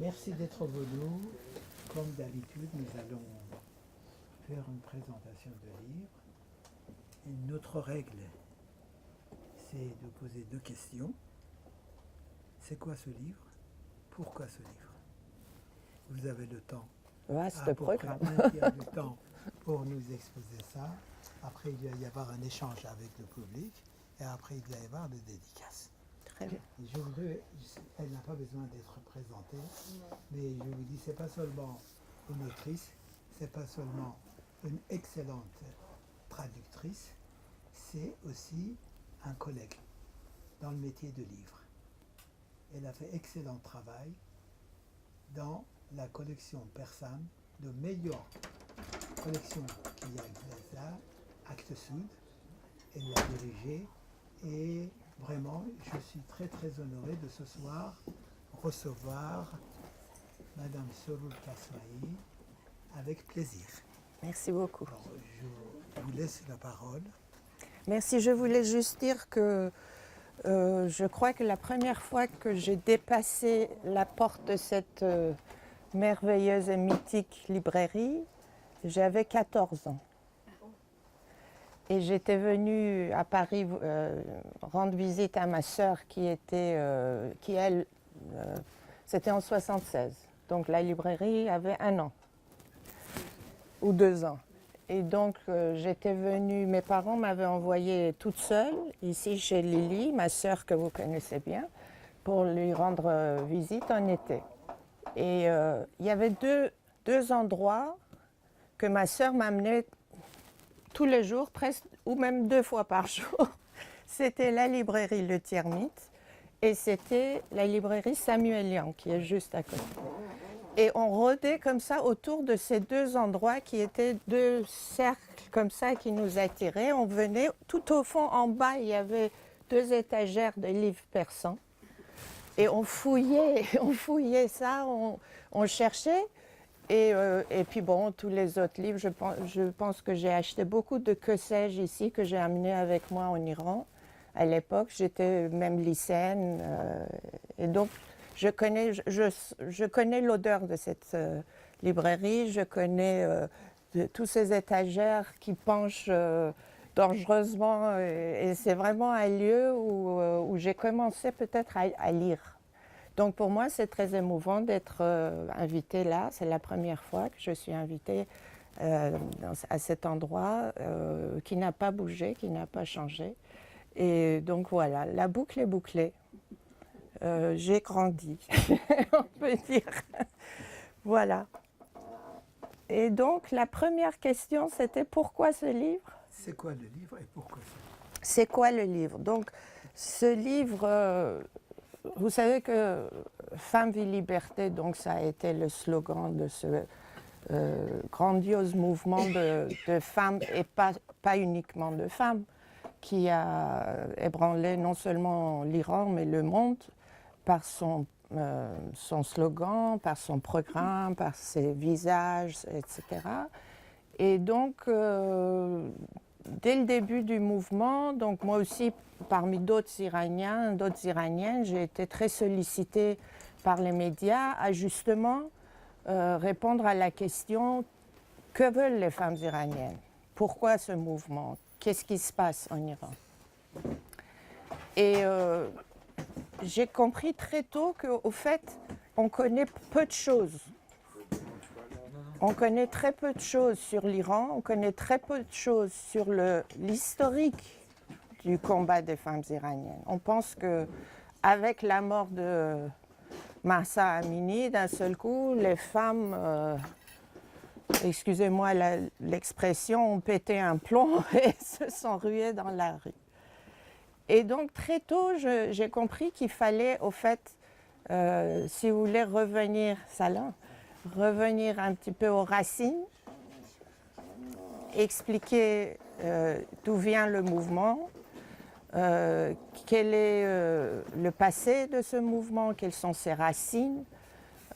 Merci d'être venu. Comme d'habitude, nous allons faire une présentation de livre. Et notre règle, c'est de poser deux questions. C'est quoi ce livre? Pourquoi ce livre? Vous avez le temps. Vaste programme. Il y a du temps pour nous exposer ça. Après, il va y avoir un échange avec le public. Et après, il va y avoir des dédicaces. Très bien. Elle n'a pas besoin d'être présentée, mais je vous dis, c'est pas seulement une autrice, c'est pas seulement une excellente traductrice, c'est aussi un collègue dans le métier de livre. Elle a fait excellent travail dans la collection persane de meilleure collection qu'il y a là, Actes Sud. Elle l'a dirigée et vraiment, je suis très très honoré de ce soir recevoir Madame Sorul Kasmaï avec plaisir. Merci beaucoup. Alors, je vous laisse la parole. Merci. Je voulais juste dire que je crois que la première fois que j'ai dépassé la porte de cette merveilleuse et mythique librairie, j'avais 14 ans. Et j'étais venue à Paris rendre visite à ma sœur c'était en 76. Donc la librairie avait 1 an ou 2 ans. Et donc j'étais venue, mes parents m'avaient envoyée toute seule ici chez Lily, ma sœur que vous connaissez bien, pour lui rendre visite en été. Et il y avait deux endroits que ma sœur m'amenait tous les jours, presque, ou même 2 fois par jour. C'était la librairie Le Tiermite et c'était la librairie Samuelian qui est juste à côté. Et on rôdait comme ça autour de ces 2 endroits qui étaient 2 cercles comme ça qui nous attiraient. On venait, tout au fond, en bas, il y avait 2 étagères de livres persans. Et on fouillait ça, on cherchait. Et puis bon, tous les autres livres, je pense que j'ai acheté beaucoup de que sais-je ici, que j'ai amené avec moi en Iran. À l'époque, j'étais même lycéenne. Et donc, je connais l'odeur de cette librairie, je connais tous ces étagères qui penchent dangereusement. Et c'est vraiment un lieu où j'ai commencé peut-être à lire. Donc pour moi, c'est très émouvant d'être invitée là. C'est la première fois que je suis invitée à cet endroit qui n'a pas bougé, qui n'a pas changé. Et donc voilà, la boucle est bouclée. J'ai grandi, on peut dire. Voilà. Et donc la première question, c'était pourquoi ce livre? C'est quoi le livre et pourquoi ça? C'est quoi le livre? Donc ce livre... Vous savez que Femme, vie, liberté, donc ça a été le slogan de ce grandiose mouvement de femmes, et pas uniquement de femmes, qui a ébranlé non seulement l'Iran, mais le monde par son slogan, par son programme, par ses visages, etc. Et donc, dès le début du mouvement, donc moi aussi, parmi d'autres Iraniens, d'autres Iraniennes, j'ai été très sollicitée par les médias à justement répondre à la question « Que veulent les femmes iraniennes? Pourquoi ce mouvement? Qu'est-ce qui se passe en Iran ?» Et j'ai compris très tôt qu'au fait, on connaît peu de choses. On connaît très peu de choses sur l'Iran, on connaît très peu de choses sur l'historique du combat des femmes iraniennes. On pense qu'avec la mort de Mahsa Amini, d'un seul coup, les femmes, excusez-moi l'expression, ont pété un plomb et se sont ruées dans la rue. Et donc très tôt, j'ai compris qu'il fallait, au fait, si vous voulez revenir un petit peu aux racines, expliquer d'où vient le mouvement, quel est le passé de ce mouvement, quelles sont ses racines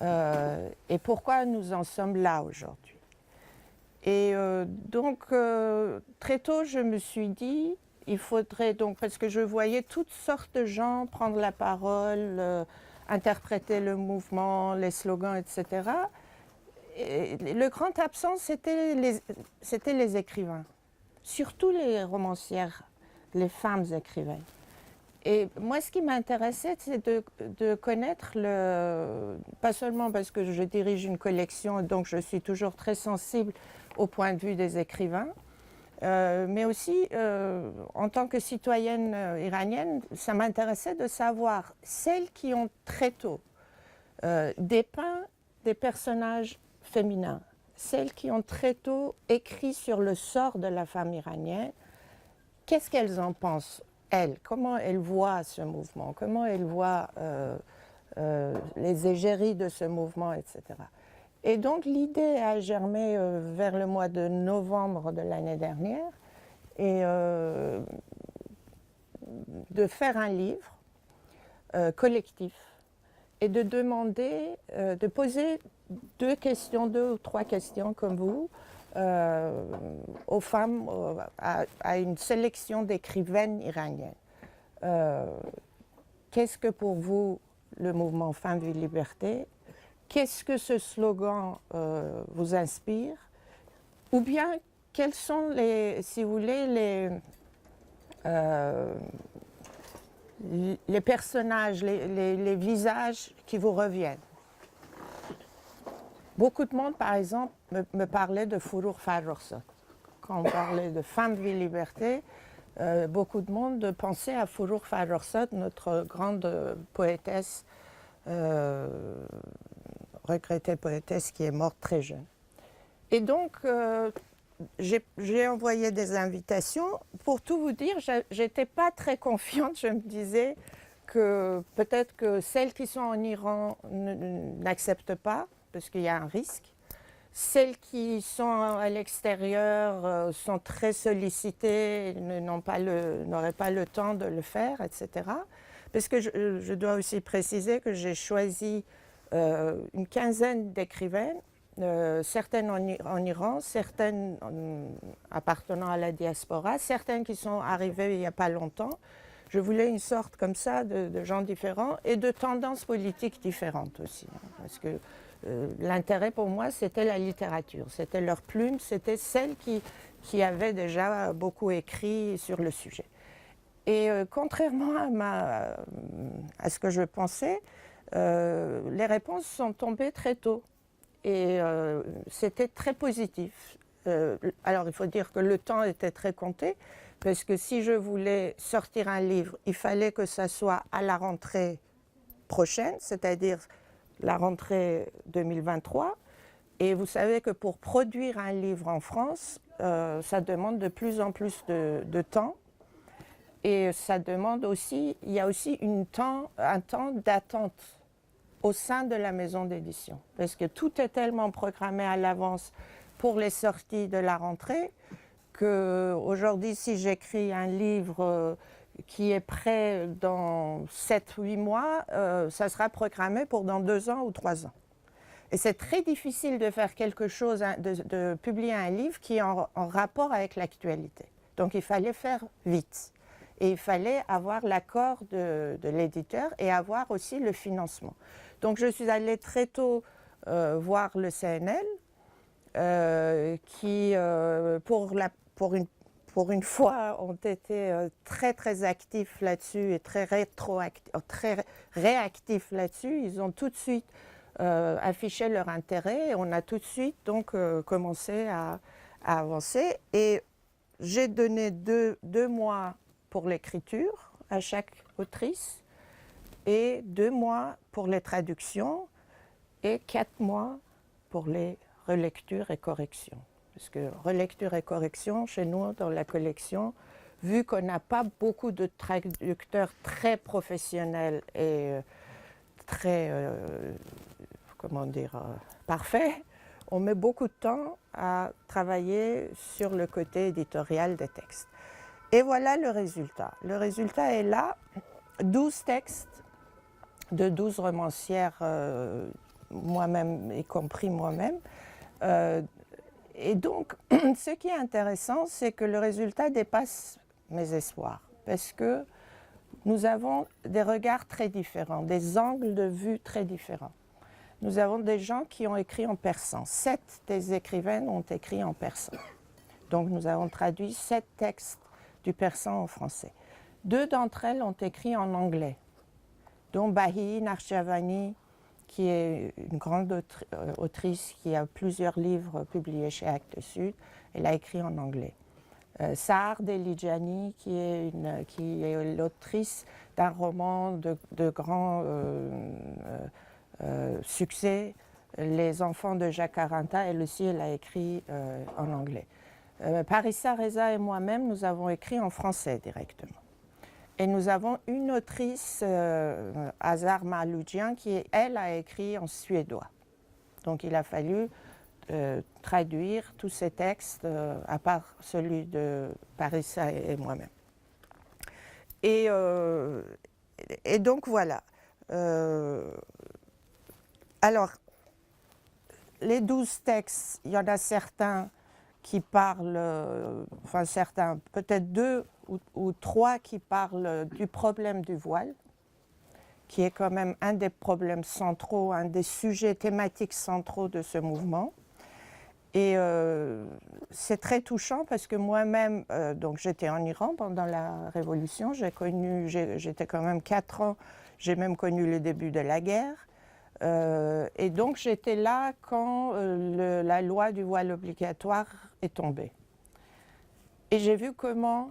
et pourquoi nous en sommes là aujourd'hui. Et donc très tôt je me suis dit, il faudrait donc, parce que je voyais toutes sortes de gens prendre la parole interpréter le mouvement, les slogans, etc. Et le grand absent, c'était les écrivains, surtout les romancières, les femmes écrivaines. Et moi, ce qui m'intéressait, c'est de connaître pas seulement parce que je dirige une collection, donc je suis toujours très sensible au point de vue des écrivains, mais aussi en tant que citoyenne iranienne, ça m'intéressait de savoir celles qui ont très tôt dépeint des personnages féminins, celles qui ont très tôt écrit sur le sort de la femme iranienne, qu'est-ce qu'elles en pensent, elles, comment elles voient ce mouvement, comment elles voient les égéries de ce mouvement, etc. Et donc l'idée a germé vers le mois de novembre de l'année dernière et de faire un livre collectif et de demander, de poser deux ou trois questions comme vous aux femmes, à une sélection d'écrivaines iraniennes. Qu'est-ce que pour vous le mouvement Femmes, Vie, Liberté? Qu'est-ce que ce slogan vous inspire? Ou bien, quels sont si vous voulez, les personnages, les visages qui vous reviennent? Beaucoup de monde, par exemple, me parlait de Forough Farrokhzad. Quand on parlait de Femmes, Vie, Liberté, beaucoup de monde pensait à Forough Farrokhzad, notre grande poétesse, regrettée poétesse qui est morte très jeune. Et donc, j'ai envoyé des invitations. Pour tout vous dire, je n'étais pas très confiante. Je me disais que peut-être que celles qui sont en Iran n'acceptent pas, parce qu'il y a un risque. Celles qui sont à l'extérieur sont très sollicitées, n'auraient pas le temps de le faire, etc. Parce que je dois aussi préciser que j'ai choisi une quinzaine d'écrivaines, certaines en Iran, certaines appartenant à la diaspora, certaines qui sont arrivées il n'y a pas longtemps. Je voulais une sorte comme ça de gens différents et de tendances politiques différentes aussi. Parce que l'intérêt pour moi, c'était la littérature, c'était leur plume, c'était celles qui avaient déjà beaucoup écrit sur le sujet. Et contrairement à ce que je pensais, les réponses sont tombées très tôt. Et c'était très positif. Alors il faut dire que le temps était très compté, parce que si je voulais sortir un livre, il fallait que ça soit à la rentrée prochaine, c'est-à-dire la rentrée 2023. Et vous savez que pour produire un livre en France, ça demande de plus en plus de temps. Et ça demande aussi, il y a aussi un temps d'attente au sein de la maison d'édition. Parce que tout est tellement programmé à l'avance pour les sorties de la rentrée qu'aujourd'hui, si j'écris un livre qui est prêt dans 7-8 mois, ça sera programmé pour dans 2 ans ou 3 ans. Et c'est très difficile de faire quelque chose, de publier un livre qui est en rapport avec l'actualité. Donc il fallait faire vite. Et il fallait avoir l'accord de l'éditeur et avoir aussi le financement. Donc je suis allée très tôt voir le CNL, qui, pour une fois, ont été très très actifs là-dessus et très réactifs là-dessus. Ils ont tout de suite affiché leur intérêt et on a tout de suite donc commencé à avancer. Et j'ai donné deux mois pour l'écriture à chaque autrice et 2 mois pour les traductions et 4 mois pour les relectures et corrections. Parce que relecture et correction, chez nous, dans la collection, vu qu'on n'a pas beaucoup de traducteurs très professionnels et très, parfaits, on met beaucoup de temps à travailler sur le côté éditorial des textes. Et voilà le résultat. Le résultat est là, 12 textes de 12 romancières, moi-même, y compris moi-même. Et donc, ce qui est intéressant, c'est que le résultat dépasse mes espoirs. Parce que nous avons des regards très différents, des angles de vue très différents. Nous avons des gens qui ont écrit en persan. 7 des écrivaines ont écrit en persan. Donc nous avons traduit 7 textes du persan en français. 2 d'entre elles ont écrit en anglais, dont Bahi Narshavani, qui est une grande autrice qui a plusieurs livres publiés chez Actes Sud. Elle a écrit en anglais. Sahar Delijani, qui est l'autrice d'un roman de grand succès, Les enfants de Jacaranda, elle aussi, elle a écrit en anglais. Parissa Reza et moi-même, nous avons écrit en français directement. Et nous avons une autrice, Azar Maloujian, qui, elle, a écrit en suédois. Donc il a fallu traduire tous ces textes, à part celui de Parissa et moi-même. Et donc voilà. Alors, les 12 textes, il y en a certains qui parlent, enfin certains, peut-être 2 ou 3 qui parlent du problème du voile, qui est quand même un des problèmes centraux, un des sujets thématiques centraux de ce mouvement. Et c'est très touchant parce que moi-même, donc j'étais en Iran pendant la Révolution, j'étais quand même 4 ans, j'ai même connu le début de la guerre. Et donc j'étais là quand la loi du voile obligatoire est tombée. Et j'ai vu comment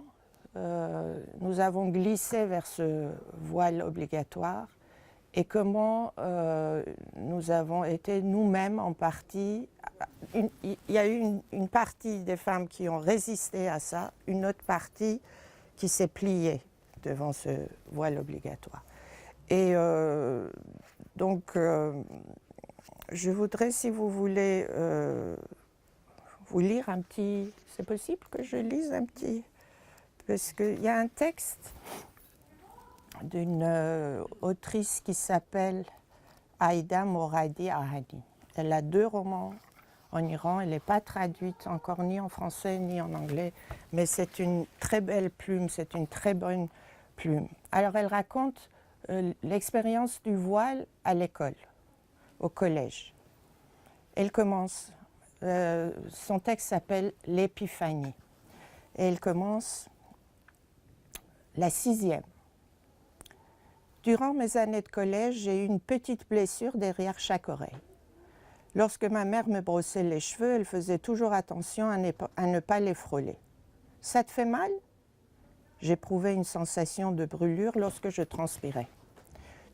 nous avons glissé vers ce voile obligatoire et comment nous avons été nous-mêmes en partie. Il y a eu une partie des femmes qui ont résisté à ça, une autre partie qui s'est pliée devant ce voile obligatoire. Et donc, je voudrais, si vous voulez, vous lire un petit... C'est possible que je lise un petit... Parce qu'il y a un texte d'une autrice qui s'appelle Aïda Moradi Ahadi. Elle a 2 romans en Iran. Elle n'est pas traduite encore ni en français ni en anglais, mais c'est une très belle plume, c'est une très bonne plume. Alors, elle raconte l'expérience du voile à l'école, au collège. Elle commence, son texte s'appelle « L'épiphanie ». Et elle commence la 6e. Durant mes années de collège, j'ai eu une petite blessure derrière chaque oreille. Lorsque ma mère me brossait les cheveux, elle faisait toujours attention à ne pas les frôler. « Ça te fait mal ?» J'éprouvais une sensation de brûlure lorsque je transpirais.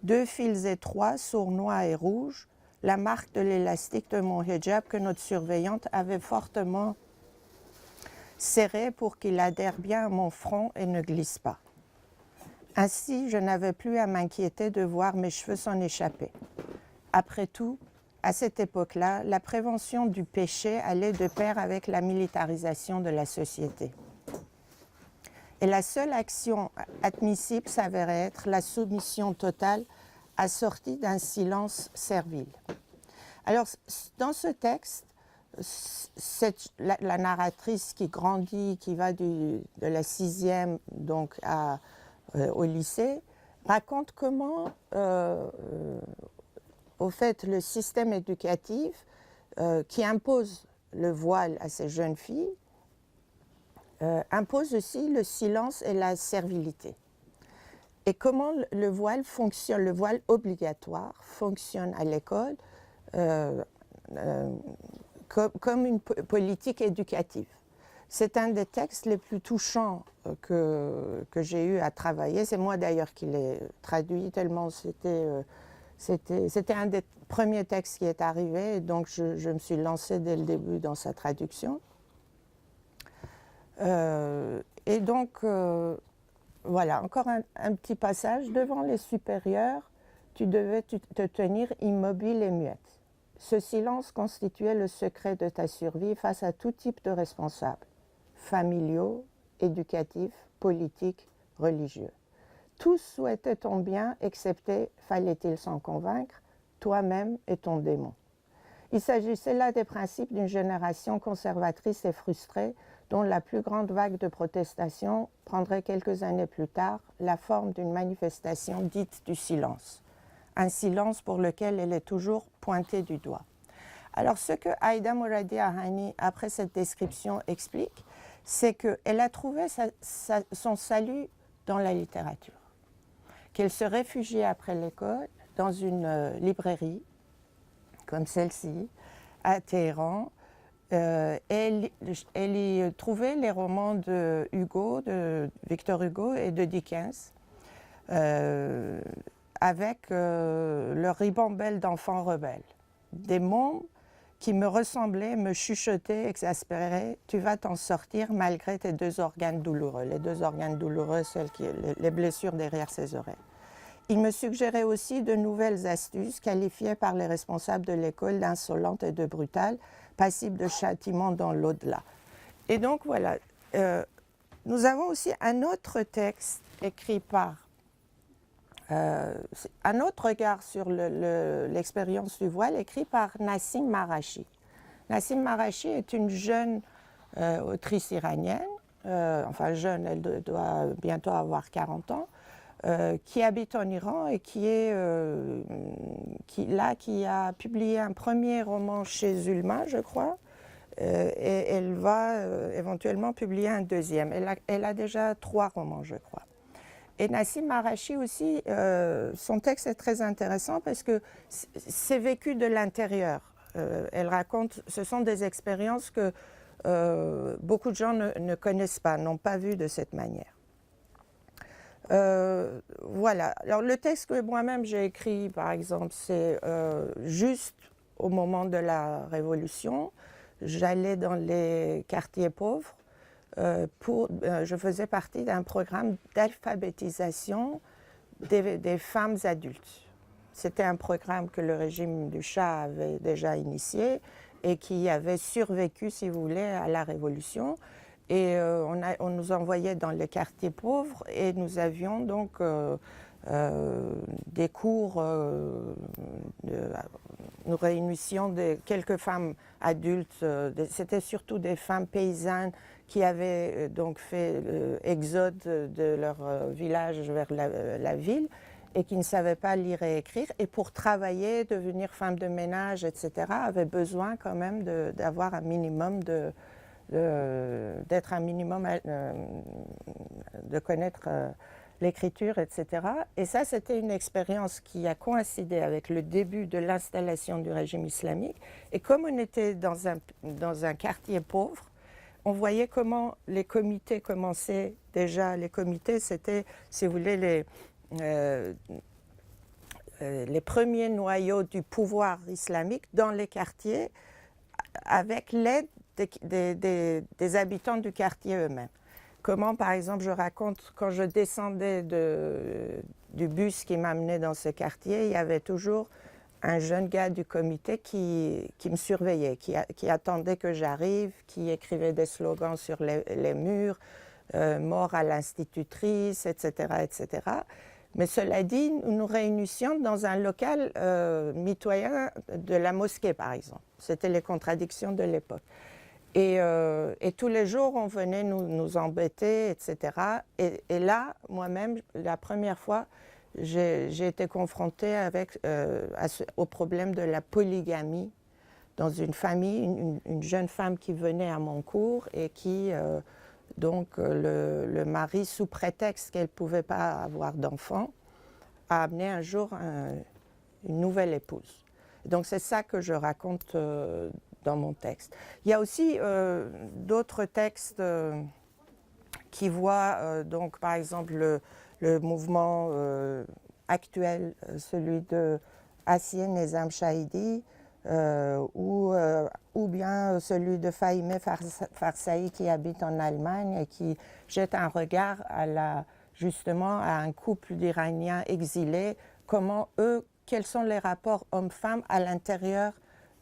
2 fils étroits, sournois et rouges, la marque de l'élastique de mon hijab que notre surveillante avait fortement serré pour qu'il adhère bien à mon front et ne glisse pas. Ainsi, je n'avais plus à m'inquiéter de voir mes cheveux s'en échapper. Après tout, à cette époque-là, la prévention du péché allait de pair avec la militarisation de la société. Et la seule action admissible s'avérait être la soumission totale assortie d'un silence servile. Alors, dans ce texte, la narratrice qui grandit, qui va de la 6e donc au lycée, raconte comment, au fait, le système éducatif qui impose le voile à ces jeunes filles, impose aussi le silence et la servilité. Et comment le voile fonctionne, le voile obligatoire fonctionne à l'école comme une politique éducative. C'est un des textes les plus touchants que j'ai eu à travailler. C'est moi d'ailleurs qui l'ai traduit, tellement c'était un des premiers textes qui est arrivé, et donc je me suis lancée dès le début dans sa traduction. Et donc, voilà, encore un petit passage. Devant les supérieurs, tu devais te tenir immobile et muette. Ce silence constituait le secret de ta survie face à tout type de responsables, familiaux, éducatifs, politiques, religieux. Tous souhaitaient ton bien, excepté, fallait-il s'en convaincre, toi-même et ton démon. Il s'agissait là des principes d'une génération conservatrice et frustrée dont la plus grande vague de protestation prendrait quelques années plus tard la forme d'une manifestation dite du silence. Un silence pour lequel elle est toujours pointée du doigt. Alors ce que Aïda Mouradi Ahani, après cette description, explique, c'est qu'elle a trouvé son salut dans la littérature, qu'elle se réfugiait après l'école dans une librairie comme celle-ci, à Téhéran. Elle y trouvait les romans de Hugo, de Victor Hugo et de Dickens, avec leur ribambelle d'enfants rebelles. Des mômes qui me ressemblaient, me chuchotaient, exaspéraient. Tu vas t'en sortir malgré tes deux organes douloureux. Les deux organes douloureux, les blessures derrière ses oreilles. Il me suggérait aussi de nouvelles astuces qualifiées par les responsables de l'école d'insolentes et de brutales, passibles de châtiment dans l'au-delà. Et donc voilà, nous avons aussi un autre texte écrit par, un autre regard sur l'expérience du voile, écrit par Nassim Marashi. Nassim Marashi est une jeune autrice iranienne, enfin jeune, elle doit bientôt avoir 40 ans, qui habite en Iran et qui a publié un premier roman chez Zulma, je crois, et elle va éventuellement publier un deuxième. Elle a déjà 3 romans, je crois. Et Nassim Marashi aussi, son texte est très intéressant parce que c'est vécu de l'intérieur. Elle raconte, ce sont des expériences que beaucoup de gens ne connaissent pas, n'ont pas vues de cette manière. Voilà. Alors le texte que moi-même j'ai écrit, par exemple, c'est juste au moment de la Révolution. J'allais dans les quartiers pauvres. Je faisais partie d'un programme d'alphabétisation des femmes adultes. C'était un programme que le régime du Shah avait déjà initié et qui avait survécu, si vous voulez, à la Révolution. Et on nous envoyait dans les quartiers pauvres et nous avions donc des cours, nous réunissions quelques femmes adultes. C'était surtout des femmes paysannes qui avaient donc fait l'exode de leur village vers la ville et qui ne savaient pas lire et écrire. Et pour travailler, devenir femme de ménage, etc., avaient besoin quand même d'avoir un minimum d'être un minimum, de connaître l'écriture, etc. Et ça, c'était une expérience qui a coïncidé avec le début de l'installation du régime islamique. Et comme on était dans un quartier pauvre, on voyait comment les comités commençaient déjà. Les comités, c'était, si vous voulez, les premiers noyaux du pouvoir islamique dans les quartiers avec l'aide des habitants du quartier eux-mêmes. Comment, par exemple, je raconte, quand je descendais du bus qui m'amenait dans ce quartier, il y avait toujours un jeune gars du comité qui me surveillait, qui attendait que j'arrive, qui écrivait des slogans sur les murs, mort à l'institutrice, etc., etc. Mais cela dit, nous nous réunissions dans un local mitoyen de la mosquée, par exemple. C'était les contradictions de l'époque. Et tous les jours, on venait nous embêter, etc. Et là, moi-même, la première fois, j'ai été confrontée au problème de la polygamie dans une famille, une jeune femme qui venait à mon cours et qui, le mari, sous prétexte qu'elle ne pouvait pas avoir d'enfant, a amené un jour une nouvelle épouse. Donc c'est ça que je raconte dans mon texte. Il y a aussi d'autres textes qui voient, donc par exemple, le mouvement actuel, celui de Asiye Nezam Shahidi, ou bien celui de Fahimeh Farsahi qui habite en Allemagne et qui jette un regard justement à un couple d'Iraniens exilés, quels sont les rapports hommes-femmes à l'intérieur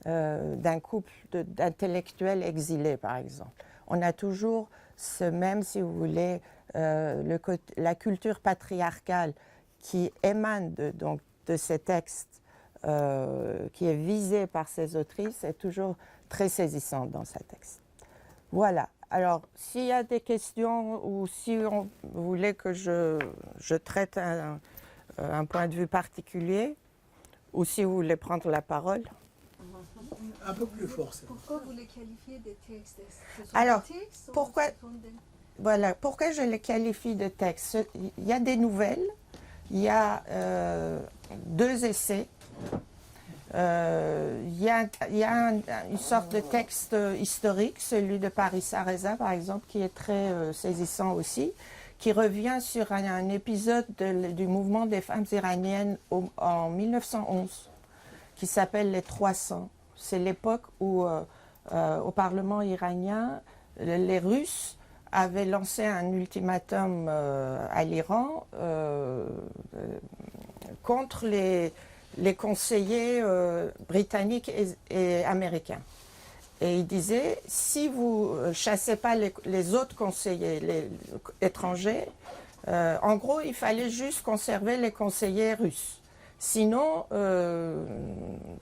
d'un couple d'intellectuels exilés, par exemple. On a toujours si vous voulez, la culture patriarcale qui émane de ces textes, qui est visée par ces autrices, est toujours très saisissante dans ces textes. Voilà. Alors, s'il y a des questions ou si vous voulez que je traite un point de vue particulier, ou si vous voulez prendre la parole. Un peu plus fort. Pourquoi vous les qualifiez de textes? Ce sont Alors, des textes ou pourquoi- ce sont des- Voilà, pourquoi je les qualifie de textes? Il y a des nouvelles, il y a 2 essais, il y a une sorte de texte historique, celui de Parissa Reza par exemple, qui est très saisissant aussi, qui revient sur un épisode du mouvement des femmes iraniennes en 1911, qui s'appelle les 300. C'est l'époque où au Parlement iranien, les Russes avaient lancé un ultimatum à l'Iran contre les conseillers britanniques et américains. Et ils disaient, si vous ne chassez pas les autres conseillers étrangers, en gros, il fallait juste conserver les conseillers russes. Sinon,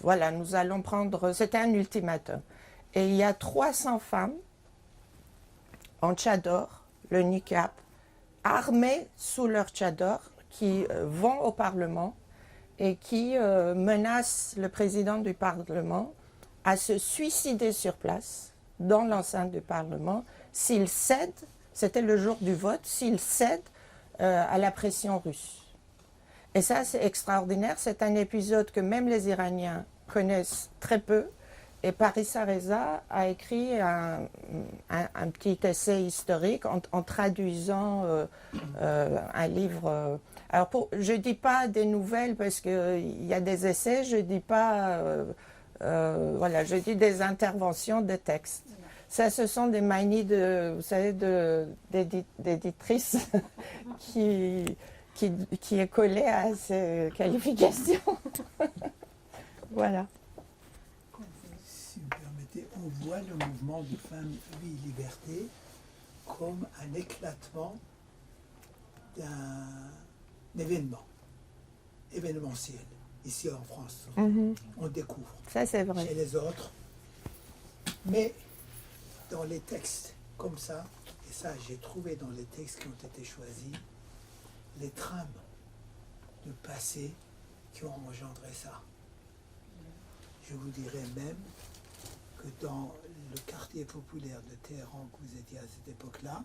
voilà, nous allons prendre... C'était un ultimatum. Et il y a 300 femmes en tchador, le niqab, armées sous leur tchador, qui vont au Parlement et qui menacent le président du Parlement à se suicider sur place, dans l'enceinte du Parlement, s'il cède, c'était le jour du vote, s'il cède à la pression russe. Et ça, c'est extraordinaire. C'est un épisode que même les Iraniens connaissent très peu. Et Parissa Reza a écrit un petit essai historique en traduisant un livre. Alors, je ne dis pas des nouvelles parce qu'il y a des essais, je ne dis pas. Voilà, je dis des interventions de textes. Ça, ce sont des manies vous savez, d'éditrices qui est collée à ces qualifications. Voilà. Si vous permettez, on voit le mouvement de femmes, vie, liberté comme un éclatement d'un événement, événementiel, ici en France. On découvre. Ça, c'est vrai. Chez les autres. Mais dans les textes comme ça, et ça j'ai trouvé dans les textes qui ont été choisis, les trames de passé qui ont engendré ça. Je vous dirais même que dans le quartier populaire de Téhéran que vous étiez à cette époque-là,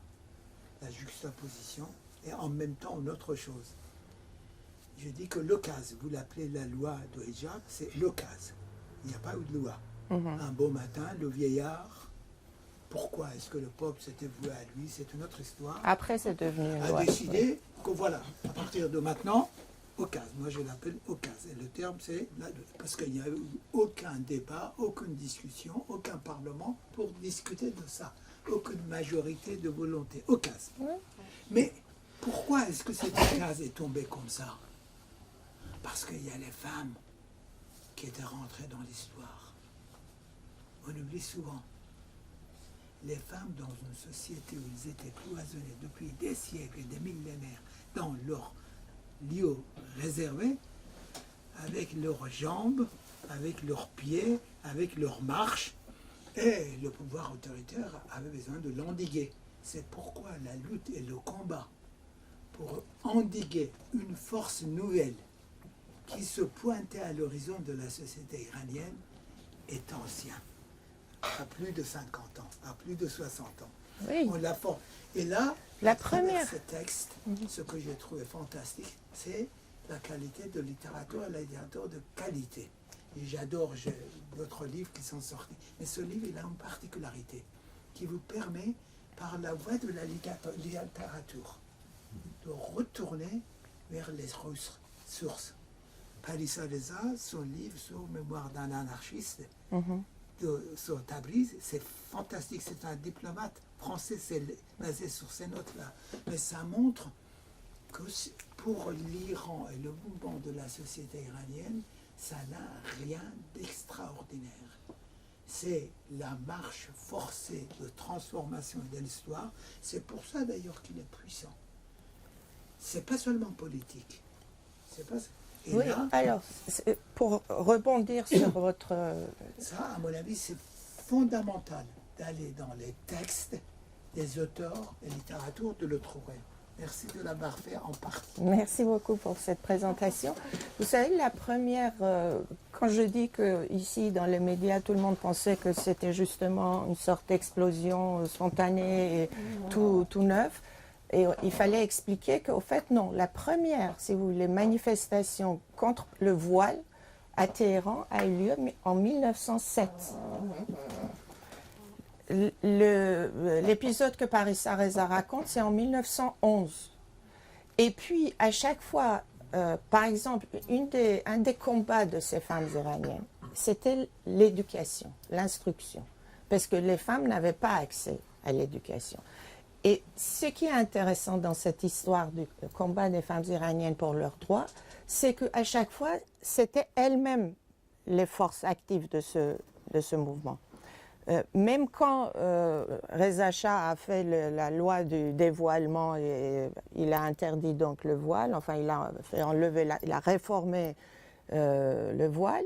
la juxtaposition est en même temps une autre chose. Je dis que l'occasion, vous l'appelez la loi de hijab, c'est l'occasion. Il n'y a pas eu de loi. Un beau matin, le vieillard, pourquoi est-ce que le peuple s'était voué à lui, c'est une autre histoire, Après, c'est devenu une loi. a décidé que voilà, à partir de maintenant, occasion. Moi, je l'appelle occasion. Et le terme, c'est parce qu'il n'y a eu aucun débat, aucune discussion, aucun parlement pour discuter de ça. Aucune majorité de volonté. Occasion. Mais pourquoi est-ce que cette occasion est tombée comme ça? Parce qu'il y a les femmes qui étaient rentrées dans l'histoire. On oublie souvent. Les femmes dans une société où ils étaient cloisonnés depuis des siècles et des millénaires dans leur lieu réservé, avec leurs jambes, avec leurs pieds, avec leurs marches, et le pouvoir autoritaire avait besoin de l'endiguer. C'est pourquoi la lutte et le combat pour endiguer une force nouvelle qui se pointait à l'horizon de la société iranienne est ancien. À plus de 50 ans, à plus de 60 ans. Oui. On l'a fait. Et là, La à travers première. ce texte, ce que j'ai trouvé fantastique, c'est la qualité de littérature, la littérature de qualité. Et j'adore d'autres livres qui sont sortis. Mais ce livre, il a une particularité qui vous permet, par la voie de la littérature, de retourner vers les sources. Parissa Reza, son livre sur Mémoire d'un anarchiste, sur Tabriz, c'est fantastique. C'est un diplomate français, c'est basé sur ces notes-là. Mais ça montre que pour l'Iran et le mouvement de la société iranienne, ça n'a rien d'extraordinaire. C'est la marche forcée de transformation de l'histoire. C'est pour ça d'ailleurs qu'il est puissant. C'est pas seulement politique. C'est pas... Et Oui, là, alors, pour rebondir sur votre... ça, à mon avis, c'est fondamental d'aller dans les textes des auteurs et littérature de l'autre Orient. Merci de l'avoir fait en partie. Merci beaucoup pour cette présentation. Vous savez, la première, quand je dis que ici dans les médias, tout le monde pensait que c'était justement une sorte d'explosion spontanée et tout neuf, et il fallait expliquer qu'au fait, non, la première, si vous voulez, manifestation contre le voile à Téhéran a eu lieu en 1907. L'épisode que Parissa Reza raconte, c'est en 1911. Et puis, à chaque fois, par exemple, un des combats de ces femmes iraniennes, c'était l'éducation, l'instruction, parce que les femmes n'avaient pas accès à l'éducation. Et ce qui est intéressant dans cette histoire du combat des femmes iraniennes pour leurs droits, c'est qu'à chaque fois, c'était elles-mêmes les forces actives de ce mouvement. Même quand Reza Shah a fait la loi du dévoilement et il a interdit donc le voile, enfin il a fait enlever, il a réformé le voile,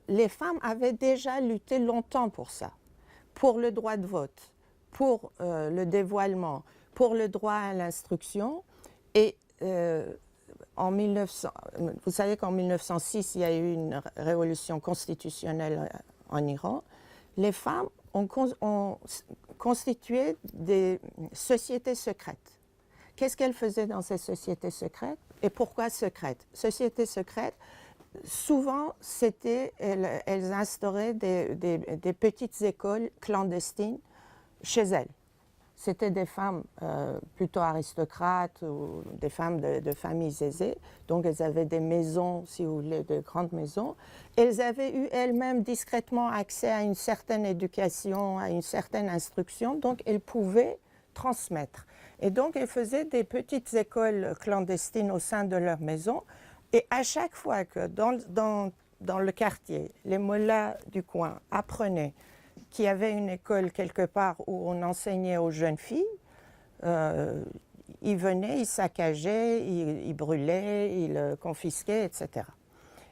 les femmes avaient déjà lutté longtemps pour ça, pour le droit de vote, pour le dévoilement, pour le droit à l'instruction. Et vous savez qu'en 1906, il y a eu une révolution constitutionnelle en Iran. Les femmes ont constitué des sociétés secrètes. Qu'est-ce qu'elles faisaient dans ces sociétés secrètes et pourquoi secrètes? Sociétés secrètes, souvent, elles instauraient des petites écoles clandestines chez elles. C'était des femmes plutôt aristocrates ou des femmes de familles aisées. Donc, elles avaient des maisons, si vous voulez, de grandes maisons. Elles avaient eu elles-mêmes discrètement accès à une certaine éducation, à une certaine instruction. Donc, elles pouvaient transmettre. Et donc, elles faisaient des petites écoles clandestines au sein de leur maison. Et à chaque fois que dans le quartier, les mollahs du coin apprenaient qu'il y avait une école quelque part où on enseignait aux jeunes filles, ils venaient, ils saccageaient, ils brûlaient, ils confisquaient, etc.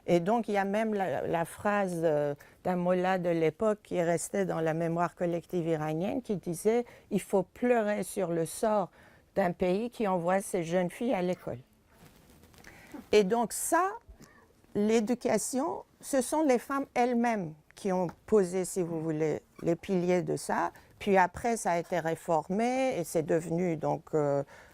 Et donc il y a même la phrase d'un mollah de l'époque qui est restée dans la mémoire collective iranienne qui disait « Il faut pleurer sur le sort d'un pays qui envoie ses jeunes filles à l'école ». Et donc ça, l'éducation, ce sont les femmes elles-mêmes qui ont posé, si vous voulez, les piliers de ça. Puis après, ça a été réformé et c'est devenu donc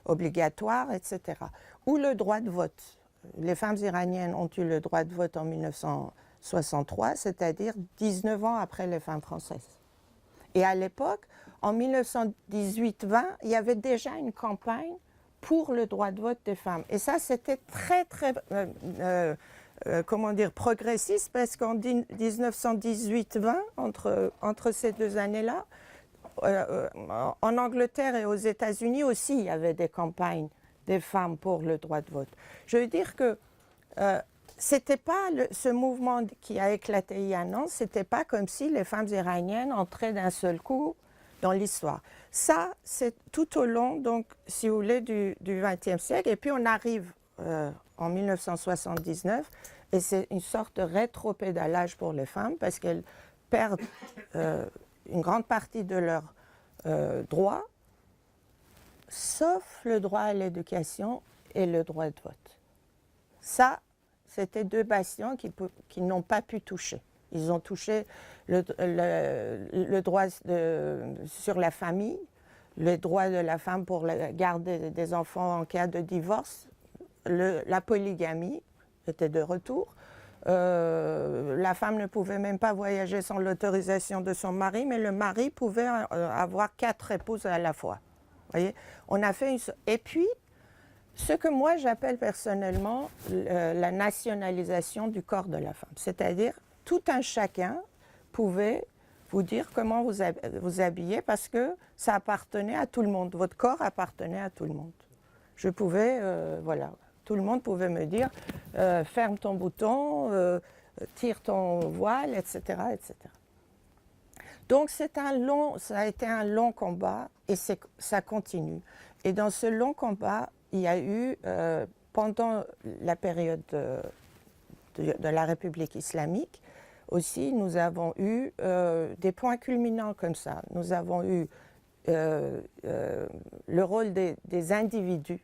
obligatoire, etc. Ou le droit de vote. Les femmes iraniennes ont eu le droit de vote en 1963, c'est-à-dire 19 ans après les femmes françaises. Et à l'époque, en 1918-20, il y avait déjà une campagne pour le droit de vote des femmes. Et ça, c'était très, très... progressiste, parce qu'en 1918-20, entre ces deux années-là, en Angleterre et aux États-Unis aussi, il y avait des campagnes des femmes pour le droit de vote. Je veux dire que c'était pas ce mouvement qui a éclaté il y a un an, c'était pas comme si les femmes iraniennes entraient d'un seul coup dans l'histoire. Ça, c'est tout au long, donc, si vous voulez, du XXe siècle. Et puis on arrive en 1979, et c'est une sorte de rétropédalage pour les femmes parce qu'elles perdent une grande partie de leurs droits, sauf le droit à l'éducation et le droit de vote. Ça, c'était deux bastions qui n'ont pas pu toucher. Ils ont touché le droit sur la famille, le droit de la femme pour garder des enfants en cas de divorce, la polygamie était de retour. La femme ne pouvait même pas voyager sans l'autorisation de son mari, mais le mari pouvait avoir 4 épouses à la fois. Voyez, on a fait et puis, ce que moi j'appelle personnellement la nationalisation du corps de la femme, c'est-à-dire tout un chacun pouvait vous dire comment vous habiller parce que ça appartenait à tout le monde. Votre corps appartenait à tout le monde. Je pouvais, voilà, tout le monde pouvait me dire ferme ton bouton, tire ton voile, etc., etc. Donc ça a été un long combat et ça continue. Et dans ce long combat, il y a eu, pendant la période de la République islamique, aussi, nous avons eu des points culminants comme ça. Nous avons eu le rôle des individus.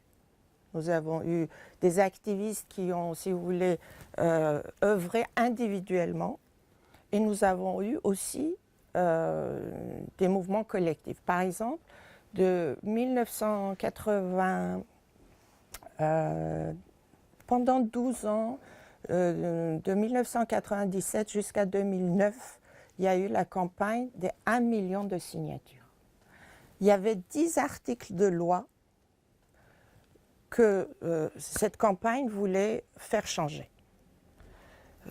Nous avons eu des activistes qui ont, si vous voulez, œuvré individuellement. Et nous avons eu aussi des mouvements collectifs. Par exemple, de 1980, pendant 12 ans, de 1997 jusqu'à 2009, il y a eu la campagne des 1 million de signatures. Il y avait 10 articles de loi que cette campagne voulait faire changer.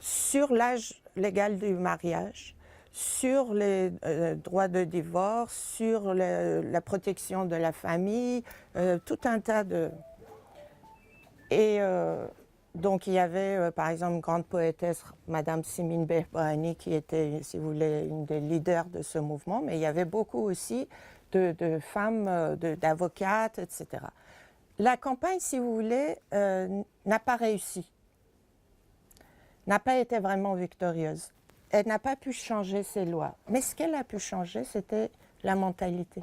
Sur l'âge légal du mariage, sur les droits de divorce, sur la protection de la famille, tout un tas de... Et donc il y avait par exemple une grande poétesse, Madame Simin Behbahani, qui était, si vous voulez, une des leaders de ce mouvement, mais il y avait beaucoup aussi de femmes, d'avocates, etc. La campagne, si vous voulez, n'a pas réussi, n'a pas été vraiment victorieuse. Elle n'a pas pu changer ses lois. Mais ce qu'elle a pu changer, c'était la mentalité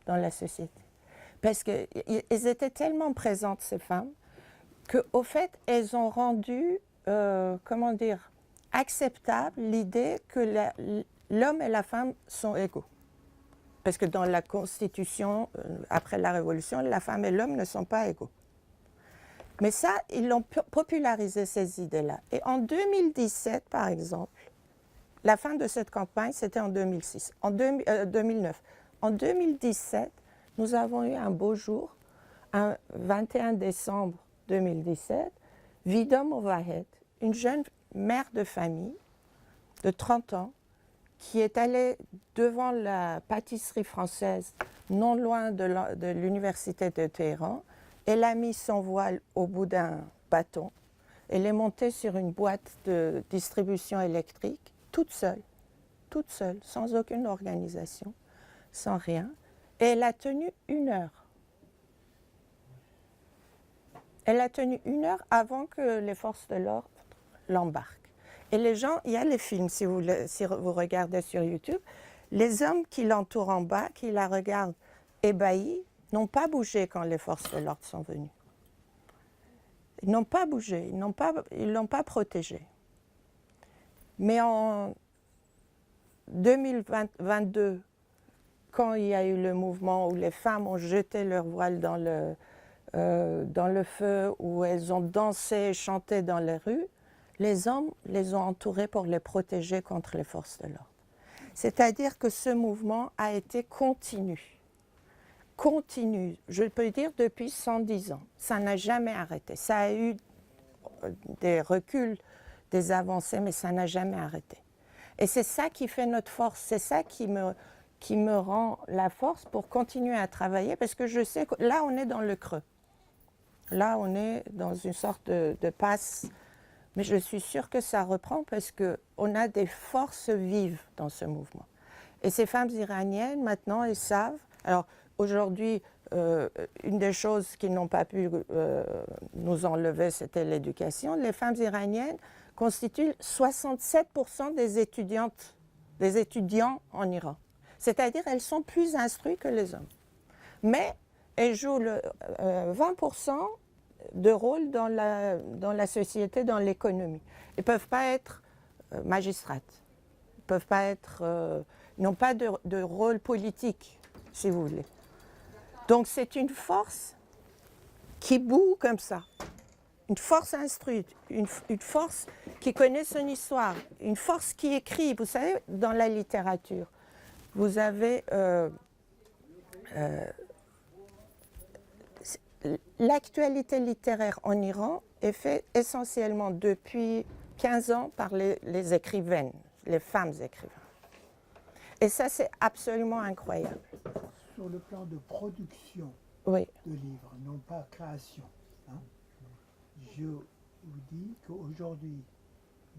dans la société. Parce qu'elles étaient tellement présentes, ces femmes, qu'au fait, elles ont rendu, comment dire, acceptable l'idée que l'homme et la femme sont égaux. Parce que dans la Constitution, après la Révolution, la femme et l'homme ne sont pas égaux. Mais ça, ils l'ont popularisé, ces idées-là. Et en 2017, par exemple, la fin de cette campagne, c'était en 2009. En 2017, nous avons eu un beau jour, un 21 décembre 2017, Vidom Ovahed, une jeune mère de famille de 30 ans, qui est allée devant la pâtisserie française, non loin de l'université de Téhéran. Elle a mis son voile au bout d'un bâton. Elle est montée sur une boîte de distribution électrique, toute seule, sans aucune organisation, sans rien. Et elle a tenu 1 heure. Elle a tenu 1 heure avant que les forces de l'ordre l'embarquent. Et les gens, il y a les films, si vous regardez sur YouTube, les hommes qui l'entourent en bas, qui la regardent ébahis, n'ont pas bougé quand les forces de l'ordre sont venues. Ils n'ont pas bougé, ils ne l'ont pas protégée. Mais en 2022, quand il y a eu le mouvement où les femmes ont jeté leur voile dans le feu, où elles ont dansé et chanté dans les rues, les hommes les ont entourées pour les protéger contre les forces de l'ordre. C'est-à-dire que ce mouvement a été continu, je peux dire depuis 110 ans. Ça n'a jamais arrêté. Ça a eu des reculs, des avancées, mais ça n'a jamais arrêté. Et c'est ça qui fait notre force, c'est ça qui me rend la force pour continuer à travailler, parce que je sais que là, on est dans le creux. Là, on est dans une sorte de passe. Mais je suis sûre que ça reprend parce qu'on a des forces vives dans ce mouvement. Et ces femmes iraniennes, maintenant, elles savent. Alors, aujourd'hui, une des choses qu'ils n'ont pas pu nous enlever, c'était l'éducation. Les femmes iraniennes constituent 67% des étudiants en Iran. C'est-à-dire elles sont plus instruites que les hommes. Mais elles jouent 20% de rôle dans la société, dans l'économie. Ils ne peuvent pas être magistrates. Ils peuvent pas être, n'ont pas de rôle politique, si vous voulez. Donc c'est une force qui boue comme ça. Une force instruite, une force qui connaît son histoire, une force qui écrit. Vous savez, dans la littérature, vous avez l'actualité littéraire en Iran est faite essentiellement depuis 15 ans par les écrivaines, les femmes écrivaines. Et ça, c'est absolument incroyable. Sur le plan de production Oui. de livres, non pas création, hein, je vous dis qu'aujourd'hui,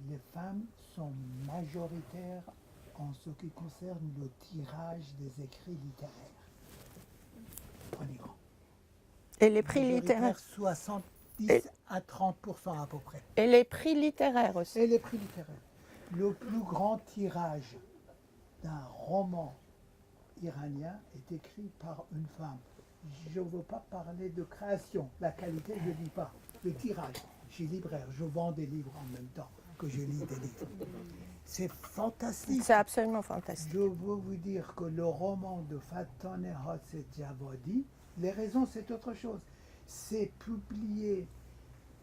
les femmes sont majoritaires en ce qui concerne le tirage des écrits littéraires en Iran. Et les prix littéraires 70 à 30% à peu près. Et les prix littéraires aussi. Et les prix littéraires. Le plus grand tirage d'un roman iranien est écrit par une femme. Je ne veux pas parler de création, la qualité je ne dis pas. Le tirage, je suis libraire, je vends des livres en même temps que je lis des livres. C'est fantastique. C'est absolument fantastique. Je veux vous dire que le roman de Fataneh Hotset-Javadi, les raisons c'est autre chose. C'est publié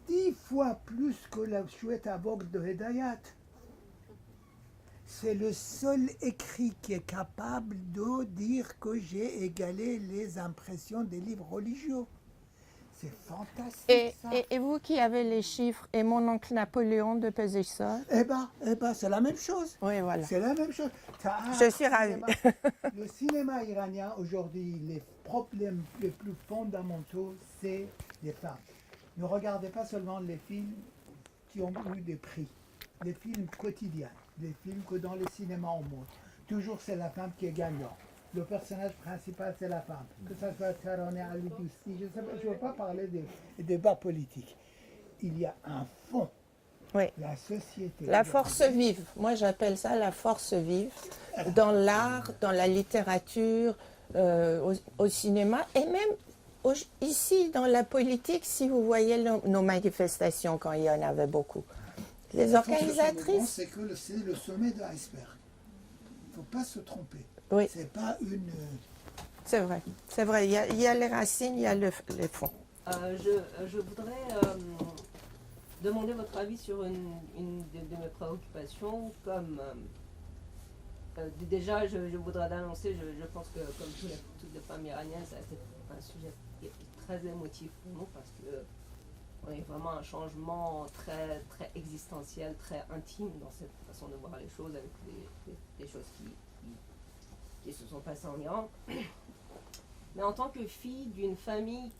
10 fois plus que la chouette aveugle de Hedayat. C'est le seul écrit qui est capable de dire que j'ai égalé les impressions des livres religieux. C'est fantastique ça. Et vous qui avez les chiffres, et mon oncle Napoléon de Pesisol? Eh ben, c'est la même chose. Oui, voilà. C'est la même chose. Je suis ravie. Le cinéma iranien aujourd'hui, les problèmes les plus fondamentaux, c'est les femmes. Ne regardez pas seulement les films qui ont eu des prix, les films quotidiens, les films que dans les cinémas on montre. Toujours c'est la femme qui est gagnante. Le personnage principal c'est la femme. Que ça soit Taroneh Ali Dousti, je ne veux pas parler des débats politiques. Il y a un fond. Oui. La société. La force vive. Moi, j'appelle ça la force vive dans l'art, dans la littérature, au cinéma et même ici dans la politique. Si vous voyez nos manifestations quand il y en avait beaucoup, les organisatrices. C'est que c'est le sommet de l'iceberg. Il ne faut pas se tromper. Oui. C'est pas une. C'est vrai. C'est vrai. Il y a les racines, il y a les fonds. Je voudrais demander votre avis sur une de mes préoccupations. Comme déjà, je voudrais annoncer, je pense que comme toutes les femmes iraniennes, ça a été un sujet qui est très émotif pour nous parce que on est vraiment un changement très, très existentiel, très intime dans cette façon de voir les choses avec les choses qui se sont passées en Iran. Mais en tant que fille d'une famille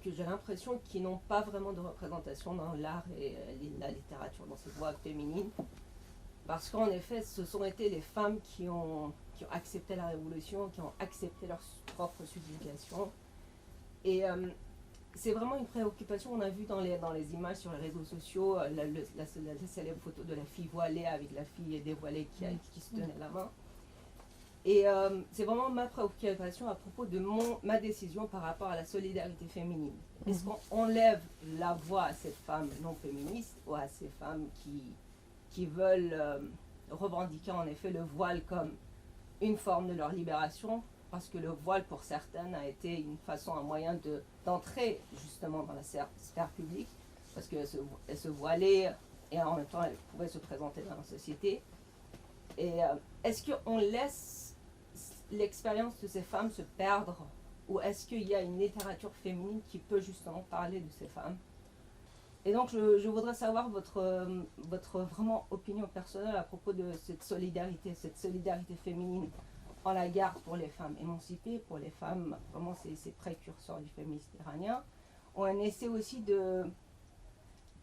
que j'ai l'impression qu'ils n'ont pas vraiment de représentation dans l'art et la littérature, dans cette voie féminine, parce qu'en effet, ce sont été les femmes qui ont accepté la révolution, qui ont accepté leur propre subjugation. Et c'est vraiment une préoccupation. On a vu dans les images sur les réseaux sociaux la célèbre photo de la fille voilée avec la fille dévoilée qui se tenait la main. Et c'est vraiment ma préoccupation à propos de ma décision par rapport à la solidarité féminine. Est-ce qu'on enlève la voix à cette femme non féministe ou à ces femmes qui veulent revendiquer en effet le voile comme une forme de leur libération, parce que le voile pour certaines a été une façon, un moyen d'entrer justement dans la sphère publique, parce qu'elles se voilaient et en même temps elles pouvaient se présenter dans la société. Et est-ce qu'on laisse l'expérience de ces femmes se perdre, ou est-ce qu'il y a une littérature féminine qui peut justement parler de ces femmes? Et donc je voudrais savoir votre vraiment opinion personnelle à propos de cette solidarité féminine en la garde pour les femmes émancipées, pour les femmes, vraiment ces précurseurs du féminisme iranien. On essaie aussi de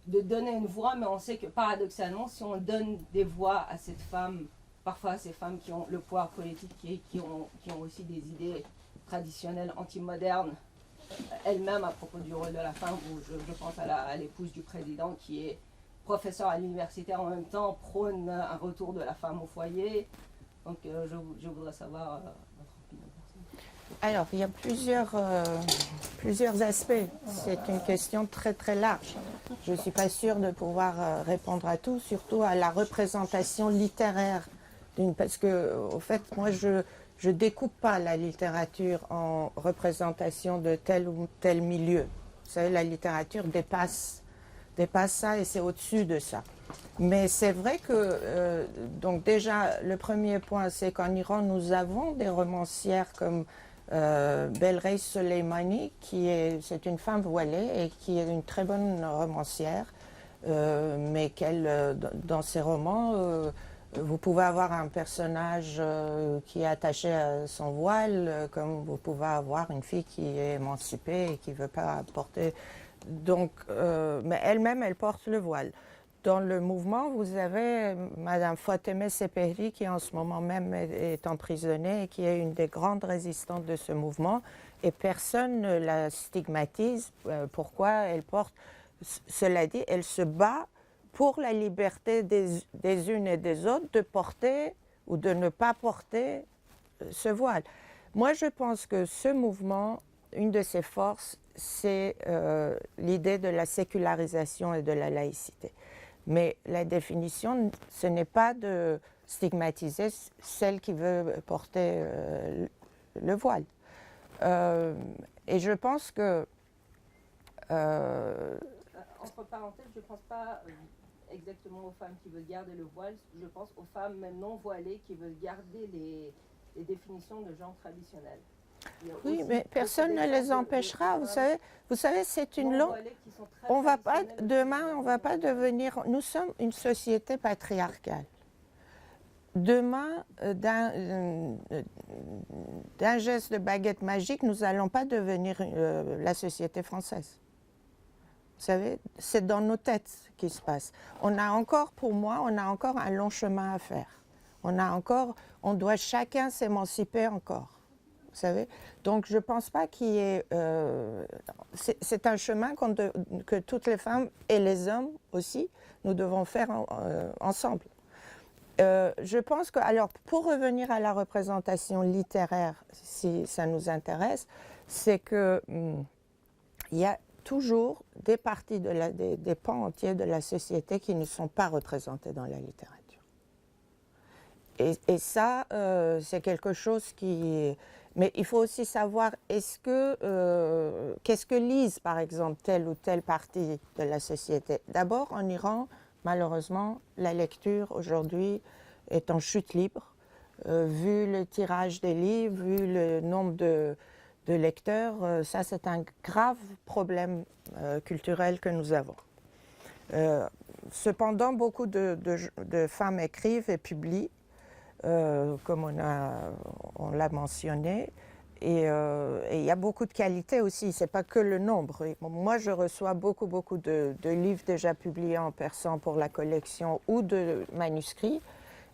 donner une voix, mais on sait que paradoxalement, si on donne des voix à cette femme, parfois ces femmes qui ont le pouvoir politique, qui ont aussi des idées traditionnelles anti-modernes, elles-mêmes à propos du rôle de la femme, où je pense à l'épouse du président qui est professeure à l'université en même temps, prône un retour de la femme au foyer. Donc je voudrais savoir votre opinion personnelle. Alors, il y a plusieurs aspects. C'est une question très très large. Je ne suis pas sûre de pouvoir répondre à tout, surtout à la représentation littéraire. Parce que, au fait, moi, je découpe pas la littérature en représentation de tel ou tel milieu. Vous savez, la littérature dépasse ça et c'est au-dessus de ça. Mais c'est vrai que, donc déjà, le premier point, c'est qu'en Iran, nous avons des romancières comme Belreis Soleimani, c'est une femme voilée et qui est une très bonne romancière, mais dans ses romans, vous pouvez avoir un personnage qui est attaché à son voile, comme vous pouvez avoir une fille qui est émancipée et qui ne veut pas porter. Donc, mais elle-même, elle porte le voile. Dans le mouvement, vous avez Madame Fatemeh Sepehri qui en ce moment même est emprisonnée et qui est une des grandes résistantes de ce mouvement. Et personne ne la stigmatise. Pourquoi elle porte? Cela dit, elle se bat pour la liberté des unes et des autres de porter ou de ne pas porter ce voile. Moi, je pense que ce mouvement, une de ses forces, c'est l'idée de la sécularisation et de la laïcité. Mais la définition, ce n'est pas de stigmatiser celle qui veut porter le voile. Et je pense que... Entre parenthèses, je ne pense pas exactement aux femmes qui veulent garder le voile, je pense aux femmes même non voilées qui veulent garder les définitions de genre traditionnelles. Oui, mais personne ne les empêchera. Vous savez, c'est une longue... On va pas, demain, on ne va pas devenir... Nous sommes une société patriarcale. Demain, d'un geste de baguette magique, nous n'allons pas devenir la société française. Vous savez, c'est dans nos têtes qu'il se passe. On a encore, pour moi, on a encore un long chemin à faire. On doit chacun s'émanciper encore. Vous savez, donc je ne pense pas qu'il y ait... c'est un chemin que toutes les femmes et les hommes aussi, nous devons faire ensemble. Je pense que, alors, pour revenir à la représentation littéraire, si ça nous intéresse, c'est que il y a toujours des parties des pans entiers de la société qui ne sont pas représentés dans la littérature. Et ça, c'est quelque chose qui... Mais il faut aussi savoir, qu'est-ce que lisent, par exemple, telle ou telle partie de la société. D'abord, en Iran, malheureusement, la lecture aujourd'hui est en chute libre. Vu le tirage des livres, vu le nombre de lecteurs, ça c'est un grave problème culturel que nous avons. Cependant, beaucoup de femmes écrivent et publient, comme on l'a mentionné, et il y a beaucoup de qualité aussi, c'est pas que le nombre. Moi, je reçois beaucoup de livres déjà publiés en persan pour la collection ou de manuscrits,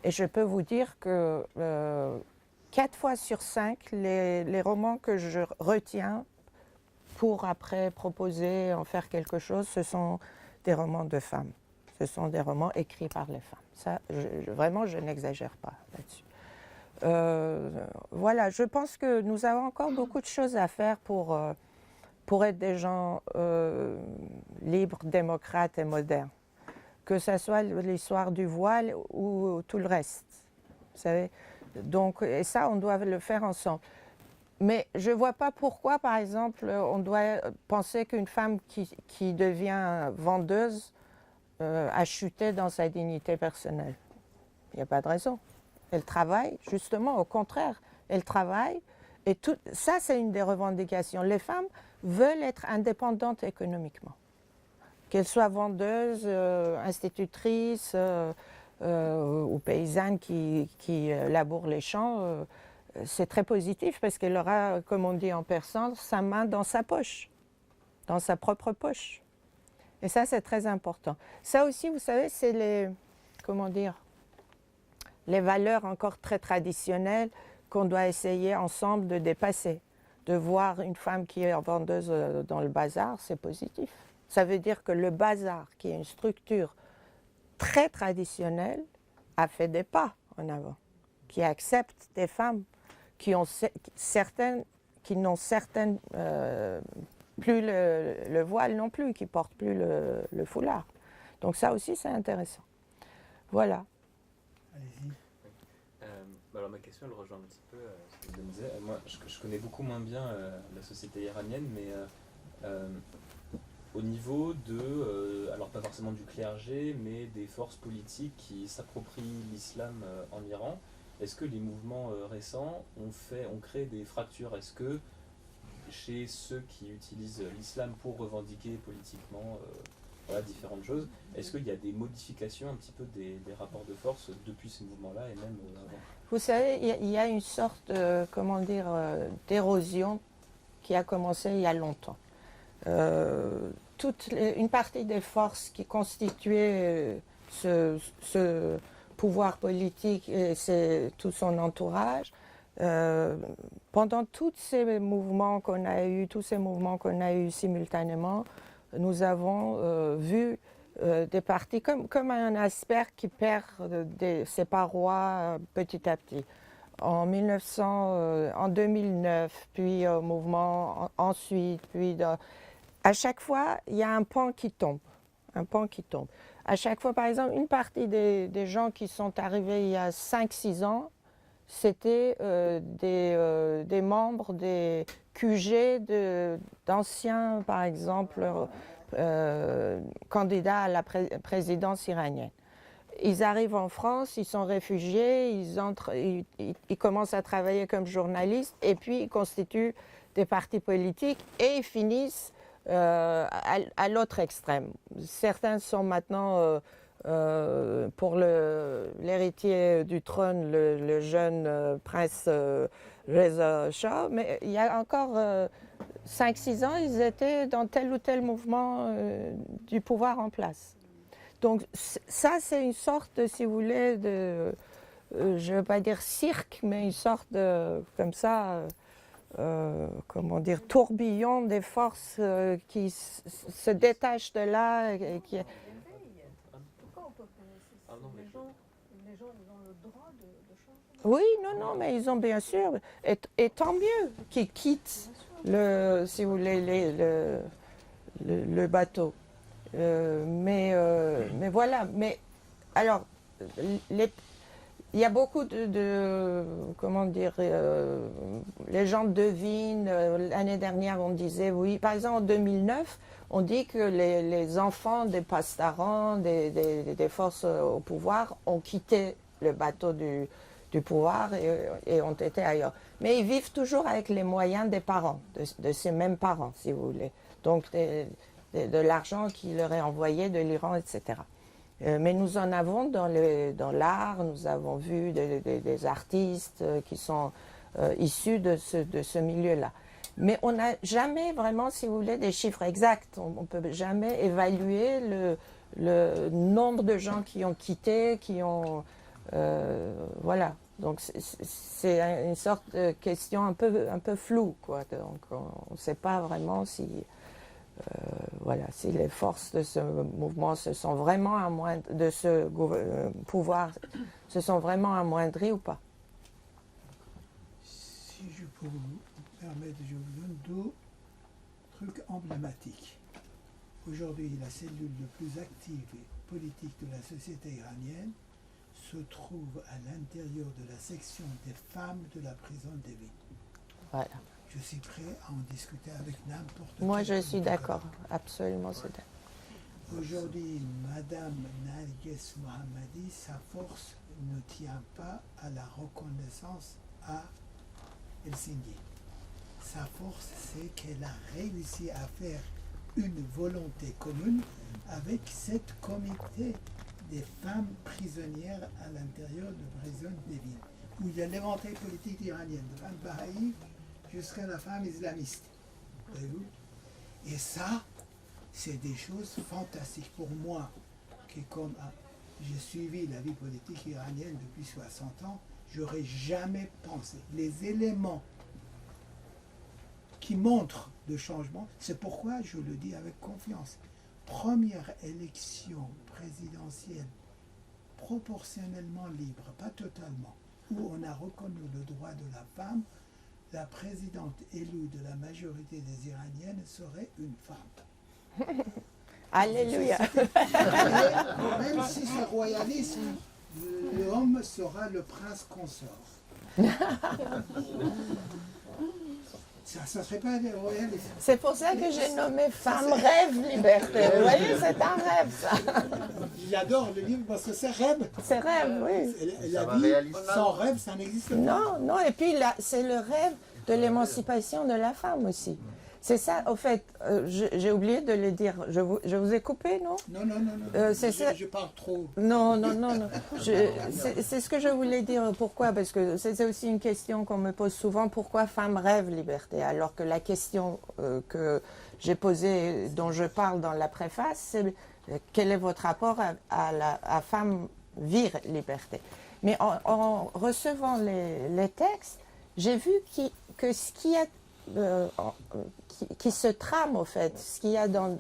et je peux vous dire que 4 fois sur 5, les romans que je retiens pour après proposer, en faire quelque chose, ce sont des romans de femmes. Ce sont des romans écrits par les femmes. Ça, vraiment, je n'exagère pas là-dessus. Voilà, je pense que nous avons encore beaucoup de choses à faire pour être des gens libres, démocrates et modernes. Que ce soit l'histoire du voile ou tout le reste. Vous savez? Donc, et ça, on doit le faire ensemble. Mais je ne vois pas pourquoi, par exemple, on doit penser qu'une femme qui devient vendeuse a chuté dans sa dignité personnelle. Il n'y a pas de raison. Elle travaille, justement, au contraire. Elle travaille. Et tout, ça, c'est une des revendications. Les femmes veulent être indépendantes économiquement. Qu'elles soient vendeuses, institutrices ou paysannes qui labourent les champs, c'est très positif parce qu'elle aura, comme on dit en persan, sa main dans sa poche, dans sa propre poche. Et ça, c'est très important. Ça aussi, vous savez, c'est les valeurs encore très traditionnelles qu'on doit essayer ensemble de dépasser. De voir une femme qui est vendeuse dans le bazar, c'est positif. Ça veut dire que le bazar, qui est une structure très traditionnelle, a fait des pas en avant, qui accepte des femmes qui n'ont certaines plus le voile non plus, qui ne portent plus le foulard. Donc ça aussi, c'est intéressant. Voilà. Allez-y. Alors ma question, elle rejoint un petit peu ce que je me disais. Moi, je connais beaucoup moins bien la société iranienne, mais au niveau de, alors pas forcément du clergé, mais des forces politiques qui s'approprient l'islam en Iran, est-ce que les mouvements récents ont créé des fractures? Est-ce que chez ceux qui utilisent l'islam pour revendiquer politiquement différentes choses, est-ce qu'il y a des modifications un petit peu des rapports de force depuis ces mouvements-là et même avant? Vous savez, il y a une sorte, d'érosion qui a commencé il y a longtemps. Une partie des forces qui constituaient ce pouvoir politique et tout son entourage, pendant tous ces mouvements qu'on a eus simultanément, nous avons vu des partis comme un iceberg qui perd ses parois petit à petit. en 2009, puis au mouvement ensuite, puis à chaque fois, il y a un pan qui tombe, un pan qui tombe. À chaque fois, par exemple, une partie des gens qui sont arrivés il y a 5-6 ans, c'était des membres des QG d'anciens, par exemple, candidats à la présidence iranienne. Ils arrivent en France, ils sont réfugiés, ils commencent à travailler comme journalistes et puis ils constituent des partis politiques et ils finissent à l'autre extrême. Certains sont maintenant pour l'héritier du trône, le jeune prince Reza Shah, mais il y a encore 5-6 ans, ils étaient dans tel ou tel mouvement du pouvoir en place. Donc ça, c'est une sorte, si vous voulez, de, je ne veux pas dire cirque, mais une sorte de, comme ça, comment dire, tourbillon des forces qui se détachent de là. Et qui... Pourquoi on peut pas les gens ils ont le droit de changer. Oui, non, mais ils ont bien sûr, et tant mieux qu'ils quittent, si vous voulez, le bateau. Mais voilà, mais alors, il y a beaucoup comment dire, les gens devinent, l'année dernière on disait, oui, par exemple en 2009, on dit que les enfants des pastarans, des forces au pouvoir ont quitté le bateau du pouvoir et ont été ailleurs. Mais ils vivent toujours avec les moyens des parents, de ces mêmes parents, si vous voulez. Donc, de l'argent qui leur est envoyé de l'Iran, etc. Mais nous en avons dans l'art, nous avons vu des artistes qui sont issus de ce milieu-là. Mais on n'a jamais vraiment, si vous voulez, des chiffres exacts. On ne peut jamais évaluer le nombre de gens qui ont quitté, qui ont... voilà. Donc c'est une sorte de question un peu floue, quoi. Donc on ne sait pas vraiment si... voilà, si les forces de ce mouvement se sont vraiment de ce pouvoir se sont vraiment amoindries ou pas. Si je peux vous permettre, je vous donne deux trucs emblématiques. Aujourd'hui, la cellule la plus active et politique de la société iranienne se trouve à l'intérieur de la section des femmes de la prison d'Evin. Voilà. Je suis prêt à en discuter avec n'importe qui. Moi, je suis d'accord, absolument. Ouais. Aujourd'hui, Madame Narges Mohammadi, sa force ne tient pas à la reconnaissance à Helsinki. Sa force, c'est qu'elle a réussi à faire une volonté commune avec cette comité des femmes prisonnières à l'intérieur de prison d'Evin, où il y a l'éventail politique iranienne, de femme bahaï jusqu'à la femme islamiste. Voyez-vous ? Et ça, c'est des choses fantastiques pour moi, qui comme j'ai suivi la vie politique iranienne depuis 60 ans, j'aurais jamais pensé. Les éléments qui montrent le changement, c'est pourquoi je le dis avec confiance. Première élection présidentielle proportionnellement libre, pas totalement, où on a reconnu le droit de la femme, la présidente élue de la majorité des Iraniennes serait une femme. Alléluia. Même si c'est royalisme, l'homme sera le prince consort. Ça ne serait pas le royalisme. C'est pour ça que j'ai nommé Femme Rêve Liberté. Vous voyez, c'est un rêve, ça. J'adore le livre parce que c'est rêve. C'est rêve, oui. La vie sans rêve, ça n'existe pas. Non, et puis là, c'est le rêve de l'émancipation de la femme aussi. C'est ça, au fait, j'ai oublié de le dire. Je vous ai coupé, non? Non. Je parle trop. Non. C'est ce que je voulais dire. Pourquoi? Parce que c'est aussi une question qu'on me pose souvent. Pourquoi femme rêve liberté? Alors que la question que j'ai posée, dont je parle dans la préface, c'est quel est votre rapport à femme vire liberté? Mais en recevant les textes, j'ai vu que ce qu'il y a qui se trame, au fait, ce qu'il y a dans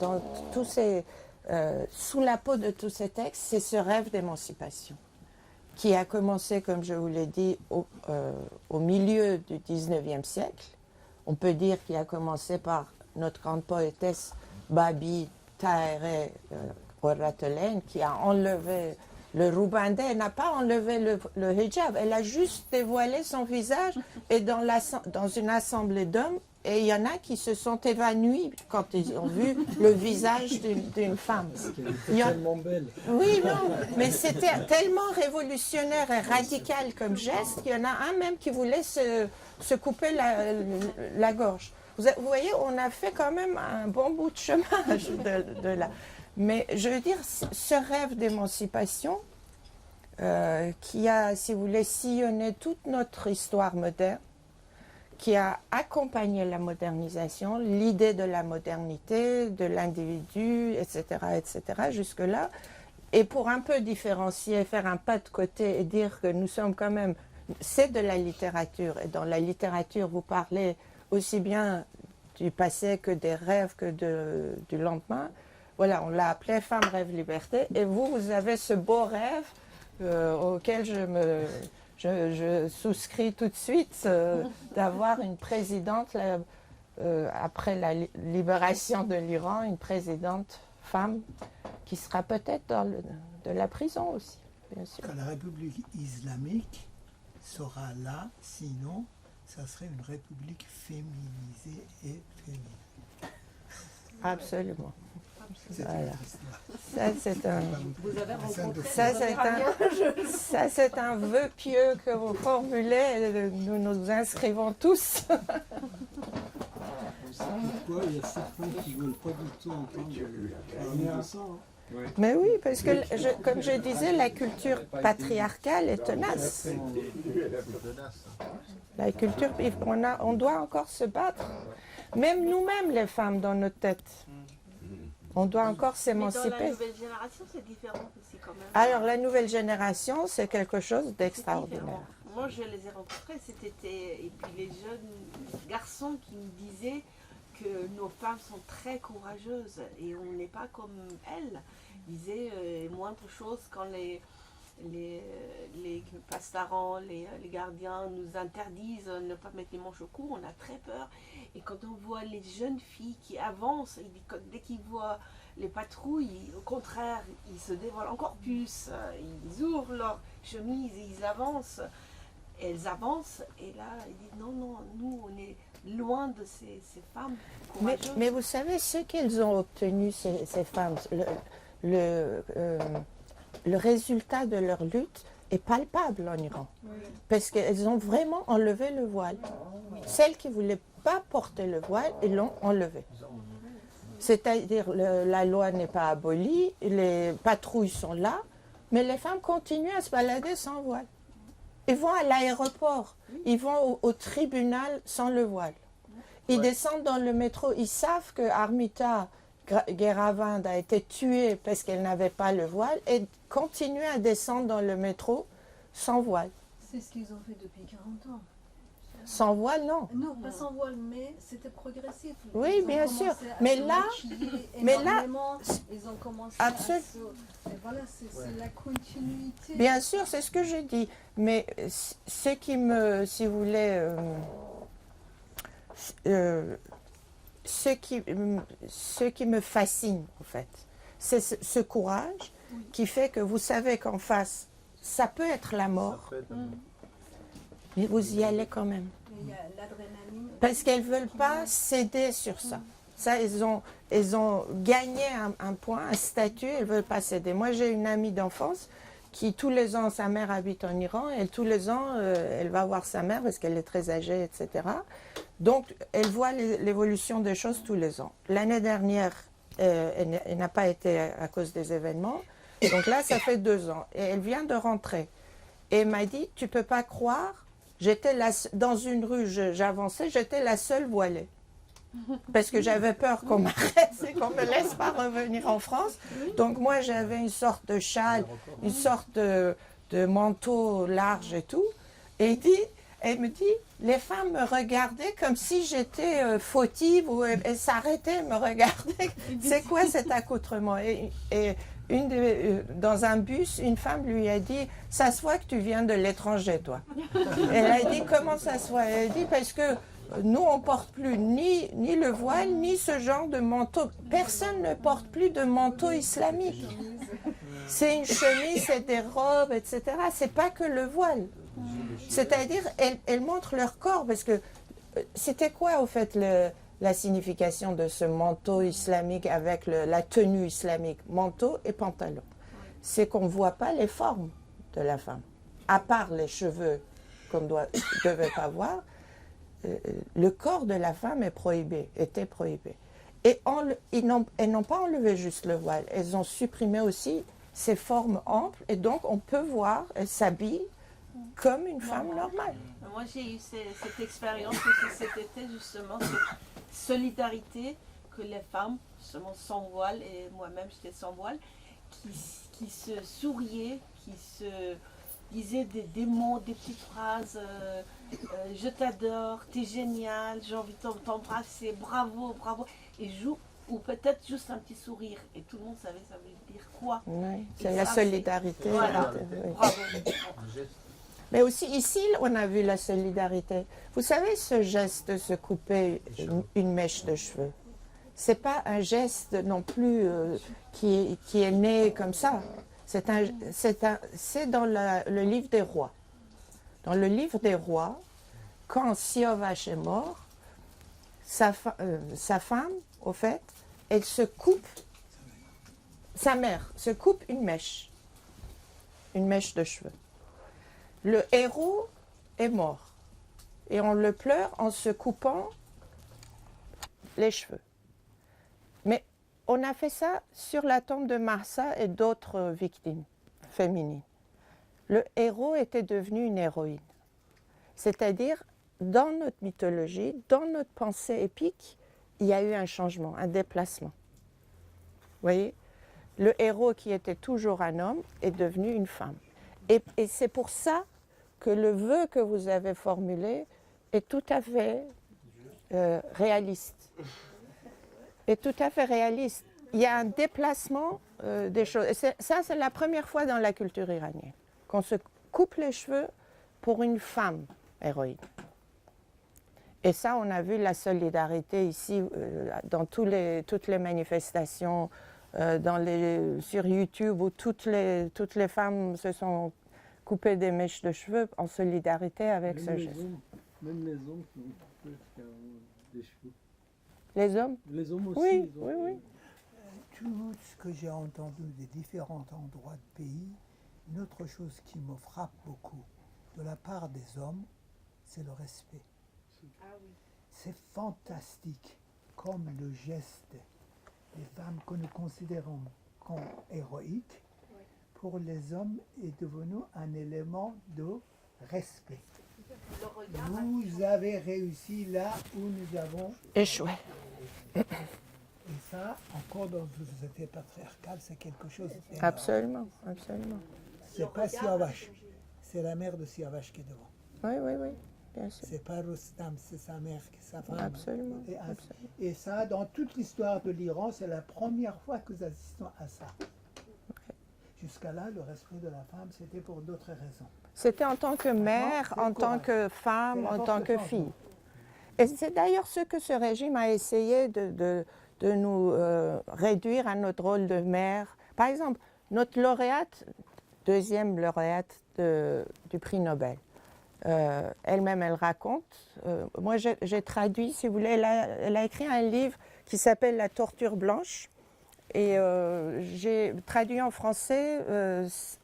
tous ces, sous la peau de tous ces textes, c'est ce rêve d'émancipation. qui a commencé, comme je vous l'ai dit, au milieu du 19e siècle. On peut dire qu'il a commencé par notre grande poétesse Babi Tahirih Ratelane, qui a enlevé le roubindé. Elle n'a pas enlevé le hijab, elle a juste dévoilé son visage et dans une assemblée d'hommes. Et il y en a qui se sont évanouis quand ils ont vu le visage d'une femme. Elle était tellement belle. Oui, non, mais c'était tellement révolutionnaire et radical comme geste qu'il y en a un même qui voulait se couper la gorge. Vous voyez, on a fait quand même un bon bout de chemin de là. Mais je veux dire, ce rêve d'émancipation qui a, si vous voulez, sillonné toute notre histoire moderne, qui a accompagné la modernisation, l'idée de la modernité, de l'individu, etc., jusque-là. Et pour un peu différencier, faire un pas de côté et dire que nous sommes quand même... C'est de la littérature. Et dans la littérature, vous parlez aussi bien du passé que des rêves que du lendemain. Voilà, on l'a appelé Femme, Rêve, Liberté. Et vous avez ce beau rêve auquel je souscris tout de suite d'avoir une présidente, après la libération de l'Iran, une présidente femme qui sera peut-être de la prison aussi, bien sûr. Quand la République islamique sera là, sinon, ça serait une république féminisée et féminine. Absolument. C'est Voilà. une histoire. Ça, c'est un... Vous avez rencontré Ça, c'est un vœu pieux que vous formulez. Nous nous inscrivons tous. Pourquoi il y a certains qui ne veulent pas du tout entendre parler de ça, hein. Mais oui, parce que, comme je disais, la culture patriarcale est tenace. La culture, on doit encore se battre. Même nous-mêmes, les femmes, dans notre tête. On doit encore Mais dans la s'émanciper. nouvelle génération, c'est différent aussi quand même. Alors, la nouvelle génération, c'est quelque chose C'est d'extraordinaire. différent. Moi, je les ai rencontrés cet été, et puis les jeunes garçons qui me disaient que nos femmes sont très courageuses et on n'est pas comme elles. Ils disaient moindre chose quand les pastarants, les gardiens nous interdisent de ne pas mettre les manches au cou, on a très peur. Et quand on voit les jeunes filles qui avancent, dès qu'ils voient les patrouilles, au contraire, ils se dévoilent encore plus, ils ouvrent leur chemise et ils avancent. Elles avancent et là, ils disent non, non, nous, on est loin de ces femmes courageuses. Mais vous savez, ce qu'elles ont obtenu, ces femmes, le résultat de leur lutte est palpable en Iran. Parce qu'elles ont vraiment enlevé le voile. Celles qui ne voulaient pas porter le voile, elles l'ont enlevé. C'est-à-dire, la loi n'est pas abolie, les patrouilles sont là, mais les femmes continuent à se balader sans voile. Ils vont à l'aéroport, ils vont au tribunal sans le voile. Ils descendent dans le métro, ils savent que Armita Gueravand a été tuée parce qu'elle n'avait pas le voile et continuent à descendre dans le métro sans voile. C'est ce qu'ils ont fait depuis 40 ans. Sans voile, non. Non, pas sans voile, mais c'était progressif. Oui, Ils ont bien commencé sûr. à Mais se là- maquiller mais là- énormément. Ils ont commencé Absolument. Et voilà, c'est la continuité. Bien sûr, c'est ce que je dis. Mais ce qui me, si vous voulez, ce qui me fascine, en fait, c'est ce courage qui fait que vous savez qu'en face, ça peut être la mort, mais vous y allez quand même. Il y a l'adrénaline. Parce qu'elles ne veulent pas céder sur ça. Ça, elles ont gagné un point, un statut, elles ne veulent pas céder. Moi, j'ai une amie d'enfance qui, tous les ans, sa mère habite en Iran, et tous les ans, elle va voir sa mère parce qu'elle est très âgée, etc. Donc, elle voit l'évolution des choses tous les ans. L'année dernière, elle n'a pas été à cause des événements. Donc là, ça fait 2 ans. Et elle vient de rentrer. Et elle m'a dit, tu ne peux pas croire, j'étais dans une rue, j'avançais, j'étais la seule voilée. Parce que j'avais peur qu'on m'arrête et qu'on ne me laisse pas revenir en France. Donc moi, j'avais une sorte de châle, une sorte de manteau large et tout. Et il dit, elle me dit, les femmes me regardaient comme si j'étais fautive ou elles s'arrêtaient, me regardaient. C'est quoi cet accoutrement? Et dans un bus, une femme lui a dit, ça se voit que tu viens de l'étranger, toi. Elle a dit, comment ça se voit? Elle a dit, parce que nous, on ne porte plus ni le voile, ni ce genre de manteau. Personne ne porte plus de manteau islamique. C'est une chemise, c'est des robes, etc. C'est pas que le voile. C'est-à-dire, elles montrent leur corps, parce que c'était quoi, au fait, la signification de ce manteau islamique avec la tenue islamique? Manteau et pantalon. C'est qu'on ne voit pas les formes de la femme, à part les cheveux qu'on ne devait pas voir. Le corps de la femme était prohibé. Et elles n'ont pas enlevé juste le voile, elles ont supprimé aussi ses formes amples, et donc on peut voir, elle s'habille comme une femme normale. Moi j'ai eu cette expérience aussi cet été, justement, cette solidarité que les femmes, justement sans voile, et moi-même j'étais sans voile, qui se souriaient, qui se disaient des mots, des petites phrases, je t'adore, t'es génial, j'ai envie de t'embrasser, bravo, bravo, ou peut-être juste un petit sourire, et tout le monde savait ça veut dire quoi. Oui, c'est la solidarité. Voilà, Oui. bravo. Mais aussi ici, on a vu la solidarité. Vous savez, ce geste de se couper une mèche de cheveux, c'est pas un geste non plus qui est né comme ça. C'est dans le livre des rois. Dans le livre des rois, quand Siavash est mort, sa femme, au fait, elle se coupe, sa mère se coupe une mèche de cheveux. Le héros est mort et on le pleure en se coupant les cheveux. Mais on a fait ça sur la tombe de Marsa et d'autres victimes féminines. Le héros était devenu une héroïne. C'est-à-dire, dans notre mythologie, dans notre pensée épique, il y a eu un changement, un déplacement. Vous voyez? Le héros qui était toujours un homme est devenu une femme. Et c'est pour ça que le vœu que vous avez formulé est tout à fait réaliste. Est tout à fait réaliste. Il y a un déplacement des choses. Et ça, c'est la première fois dans la culture iranienne qu'on se coupe les cheveux pour une femme héroïne. Et ça, on a vu la solidarité ici dans toutes les manifestations, sur YouTube, où toutes les femmes se sont coupées des mèches de cheveux en solidarité avec ce geste. Même les hommes qui ont coupé des cheveux. Les hommes? Les hommes aussi. Oui, ils ont oui, oui. Tout ce que j'ai entendu des différents endroits de pays, une autre chose qui me frappe beaucoup de la part des hommes, c'est le respect. C'est fantastique comme le geste des femmes que nous considérons comme héroïques, pour les hommes est devenu un élément de respect. Vous avez réussi là où nous avons Échoué. Et ça, encore dans une société patriarcale, c'est quelque chose d'énorme. Absolument, absolument. C'est pas Siavash, c'est la mère de Siavash qui est devant. Oui, oui, oui, bien sûr. C'est pas Rustam, c'est sa mère, sa femme. Absolument, Et, absolument. et ça, dans toute l'histoire de l'Iran, c'est la première fois que nous assistons à ça. Jusqu'à là, le respect de la femme, c'était pour d'autres raisons. C'était en tant que mère, c'est en le tant courage. que femme, C'est en la tant force que de fille. changement. Et c'est d'ailleurs ce que ce régime a essayé de nous réduire à notre rôle de mère. Par exemple, notre lauréate, deuxième lauréate du prix Nobel, elle-même, elle raconte. Moi, j'ai traduit, si vous voulez, elle a écrit un livre qui s'appelle La torture blanche. Et j'ai traduit en français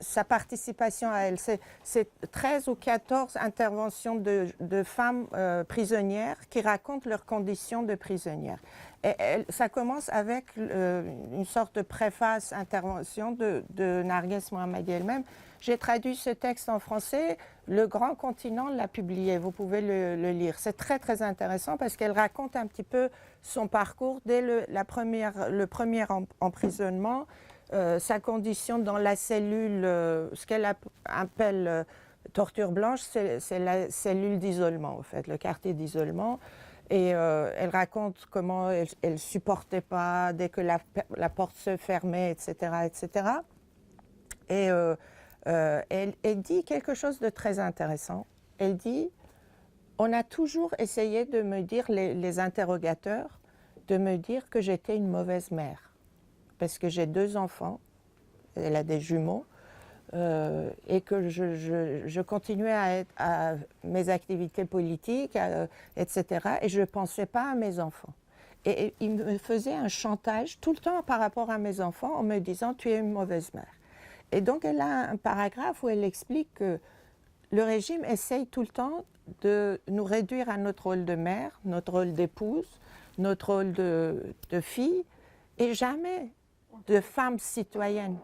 sa participation à elle. C'est 13 ou 14 interventions de femmes prisonnières qui racontent leurs conditions de prisonnières. Et ça commence avec une sorte de préface, intervention de Narges Mohammadi elle-même. J'ai traduit ce texte en français, Le Grand Continent l'a publié, vous pouvez le lire. C'est très très intéressant parce qu'elle raconte un petit peu son parcours dès le premier emprisonnement, sa condition dans la cellule, ce qu'elle appelle Torture blanche, c'est la cellule d'isolement, en fait, le quartier d'isolement. Et elle raconte comment elle ne supportait pas dès que la porte se fermait, etc., etc. Et elle dit quelque chose de très intéressant. Elle dit, on a toujours essayé de me dire, les interrogateurs, de me dire que j'étais une mauvaise mère. Parce que j'ai 2 enfants, elle a des jumeaux, et que je continuais à mes activités politiques, etc. Et je ne pensais pas à mes enfants. Et il me faisait un chantage tout le temps par rapport à mes enfants en me disant « tu es une mauvaise mère ». Et donc elle a un paragraphe où elle explique que le régime essaye tout le temps de nous réduire à notre rôle de mère, notre rôle d'épouse, notre rôle de fille, et jamais de femme citoyenne.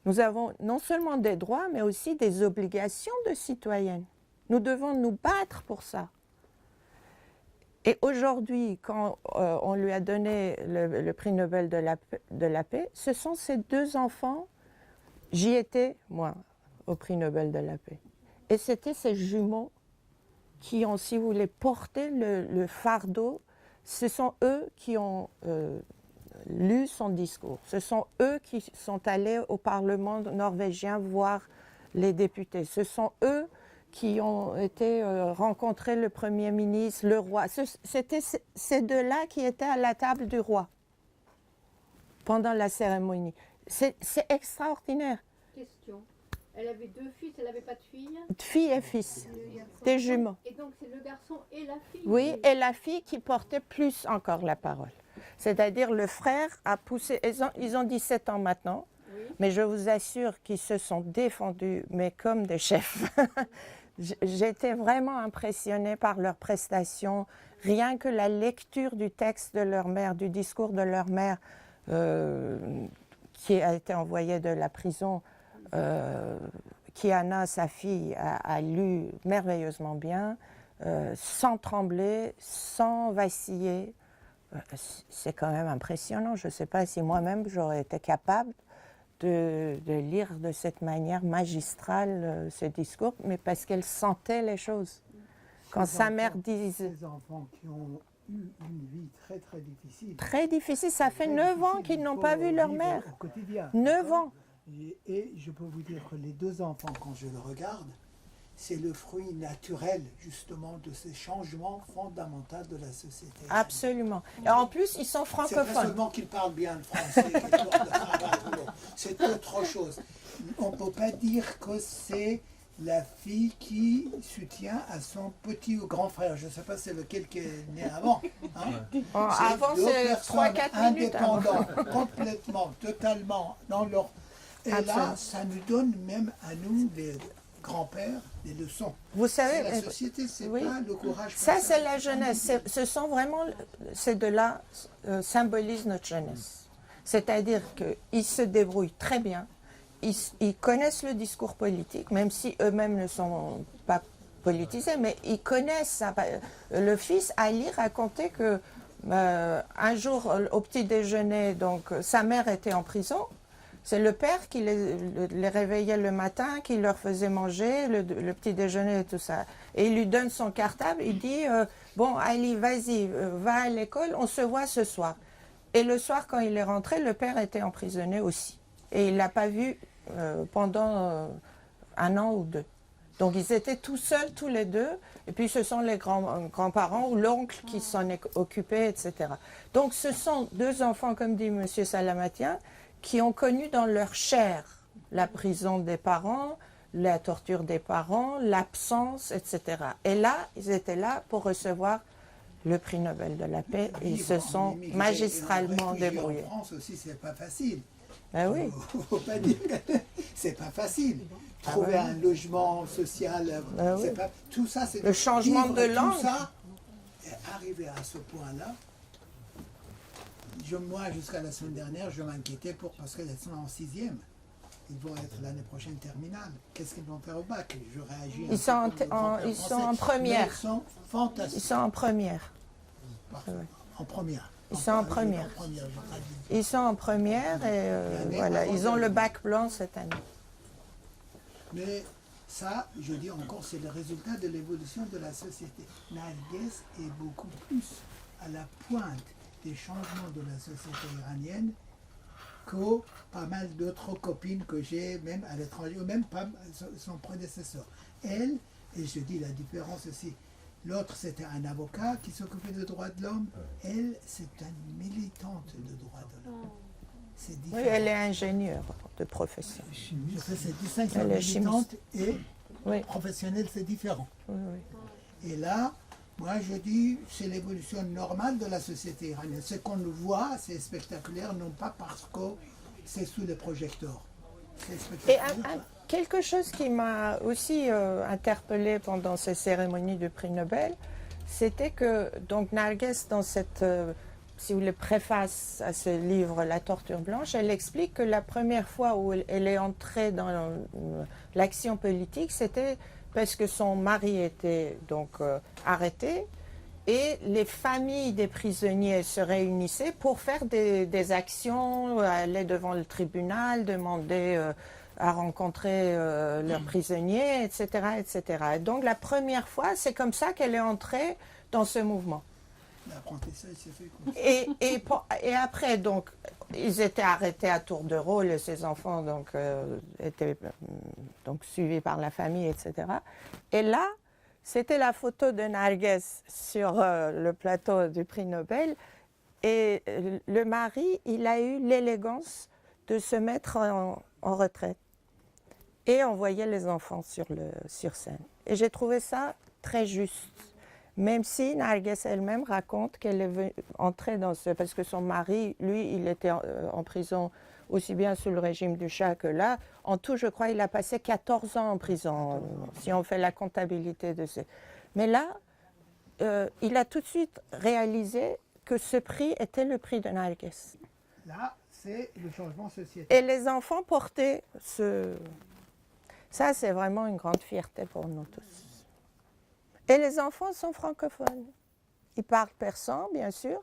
Nous avons non seulement des droits, mais aussi des obligations de citoyenne. Nous devons nous battre pour ça. Et aujourd'hui, quand on lui a donné le prix Nobel de la paix, ce sont ces 2 enfants, j'y étais, moi, au prix Nobel de la paix. Et c'était ces jumeaux qui ont, si vous voulez, porté le fardeau. Ce sont eux qui ont lu son discours. Ce sont eux qui sont allés au Parlement norvégien voir les députés. Ce sont eux qui ont été rencontrer le Premier ministre, le roi. C'était ces 2-là qui étaient à la table du roi pendant la cérémonie. C'est extraordinaire. Question. Elle avait 2 fils, elle n'avait pas de filles? Fille et fils, des jumeaux. Et donc c'est le garçon et la fille? Oui, et la fille qui portait plus encore la parole. C'est-à-dire le frère a poussé, ils ont 17 ans maintenant, oui. Mais je vous assure qu'ils se sont défendus, mais comme des chefs. J'étais vraiment impressionnée par leurs prestations. Rien que la lecture du texte de leur mère, du discours de leur mère, qui a été envoyée de la prison, Kiana, sa fille, a lu merveilleusement bien, sans trembler, sans vaciller. C'est quand même impressionnant. Je ne sais pas si moi-même j'aurais été capable de lire de cette manière magistrale ce discours, mais parce qu'elle sentait les choses. Quand sa mère disait... Ces enfants qui ont eu une vie très très difficile. Très difficile, ça fait 9 ans qu'ils n'ont pas vu leur mère. Au quotidien. 9 ans. Et je peux vous dire que les 2 enfants, quand je le regarde, c'est le fruit naturel, justement, de ces changements fondamentaux de la société. Absolument. Et en plus, ils sont francophones. C'est pas seulement qu'ils parlent bien le français, c'est autre chose. On ne peut pas dire que c'est la fille qui soutient à son petit ou grand frère. Je ne sais pas c'est lequel qui est né avant. Hein. Avant, c'est 3-4 minutes. Indépendants, complètement, totalement, dans leur... Et là, ça nous donne même à nous, les grands-pères, des leçons. Vous savez, la société, c'est oui. pas le courage. Ça, c'est la jeunesse. Ce sont vraiment, ces 2-là symbolisent notre jeunesse. C'est-à-dire qu'ils se débrouillent très bien. Ils connaissent le discours politique, même si eux-mêmes ne sont pas politisés, mais ils connaissent ça. Le fils, Ali, racontait que un jour, au petit déjeuner, donc sa mère était en prison. C'est le père qui les réveillait le matin, qui leur faisait manger le petit déjeuner et tout ça. Et il lui donne son cartable, il dit bon, Ali, vas-y, va à l'école, on se voit ce soir. Et le soir, quand il est rentré, le père était emprisonné aussi. Et il ne l'a pas vu pendant 1 an ou 2. Donc ils étaient tout seuls, tous les 2. Et puis ce sont les grands-parents ou l'oncle qui s'en est occupé, etc. Donc ce sont 2 enfants, comme dit M. Salamatian, qui ont connu dans leur chair la prison des parents, la torture des parents, l'absence, etc. Et là, ils étaient là pour recevoir le prix Nobel de la paix et ils se sont magistralement débrouillés. En France aussi, c'est pas facile. Ben oui. Faut pas dire que c'est pas facile. Trouver un logement social, c'est pas tout ça, c'est le changement de langue. Tout ça, et arriver à ce point-là. Moi, jusqu'à la semaine dernière, je m'inquiétais parce qu'elles sont en 6e. Ils vont être l'année prochaine terminale. Qu'est-ce qu'ils vont faire au bac? Je réagis. Ils sont en première. Ils sont fantastiques. Ils sont en première. En première. Ils sont en première. Ils sont en première et voilà, ils ont le bac blanc cette année. Mais Ça, je dis encore, c'est le résultat de l'évolution de la société. Narguez est beaucoup plus à la pointe des changements de la société iranienne que pas mal d'autres copines que j'ai, même à l'étranger, ou même pas son prédécesseur. Elle, et je dis la différence aussi, l'autre c'était un avocat qui s'occupait des droits de l'homme, elle c'est une militante de droits de l'homme. C'est Oui, différent. elle est ingénieure de profession. Je fais cette distinction, Elle est militante et Oui, professionnelle, c'est différent. oui, oui. Et là, moi je dis, c'est l'évolution normale de la société iranienne. Ce qu'on voit, c'est spectaculaire, non pas parce que c'est sous les projecteurs. C'est Et spectaculaire. quelque chose qui m'a aussi interpellée pendant ces cérémonies du prix Nobel, c'était que donc Narguez, dans cette, si vous voulez, préface à ce livre La torture blanche, elle explique que la première fois où elle est entrée dans l'action politique, c'était parce que son mari était donc arrêté et les familles des prisonniers se réunissaient pour faire des actions, aller devant le tribunal, demander à rencontrer leurs prisonniers, etc., etc. Et donc la première fois, c'est comme ça qu'elle est entrée dans ce mouvement. L'apprentissage s'est fait comme ça. Et après, donc, ils étaient arrêtés à tour de rôle et ces enfants donc, étaient donc, suivis par la famille, etc. Et là, c'était la photo de Narguez sur le plateau du prix Nobel. Et le mari, il a eu l'élégance de se mettre en retraite. Et on voyait les enfants sur scène. Et j'ai trouvé ça très juste. Même si Narguez elle-même raconte qu'elle est entrée dans ce... Parce que son mari, lui, il était en prison aussi bien sous le régime du Shah que là. En tout, je crois, il a passé 14 ans en prison, si on fait la comptabilité de ces... Mais là, il a tout de suite réalisé que ce prix était le prix de Narguez. Là, c'est le changement sociétal. Et les enfants portaient ce... Ça, c'est vraiment une grande fierté pour nous tous. Et les enfants sont francophones. Ils parlent persan, bien sûr,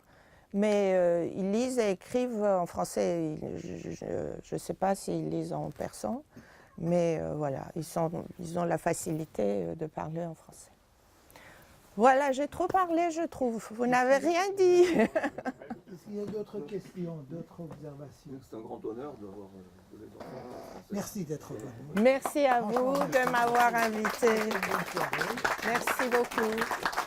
mais ils lisent et écrivent en français. Je ne sais pas s'ils lisent en persan, mais voilà, ils ont la facilité de parler en français. Voilà, j'ai trop parlé, je trouve. Vous n'avez rien dit. Est-ce qu'il y a d'autres questions, d'autres observations? C'est un grand honneur d'avoir les enfants. Merci d'être venu. Merci à vous de m'avoir invité. Bonne soirée. Merci beaucoup.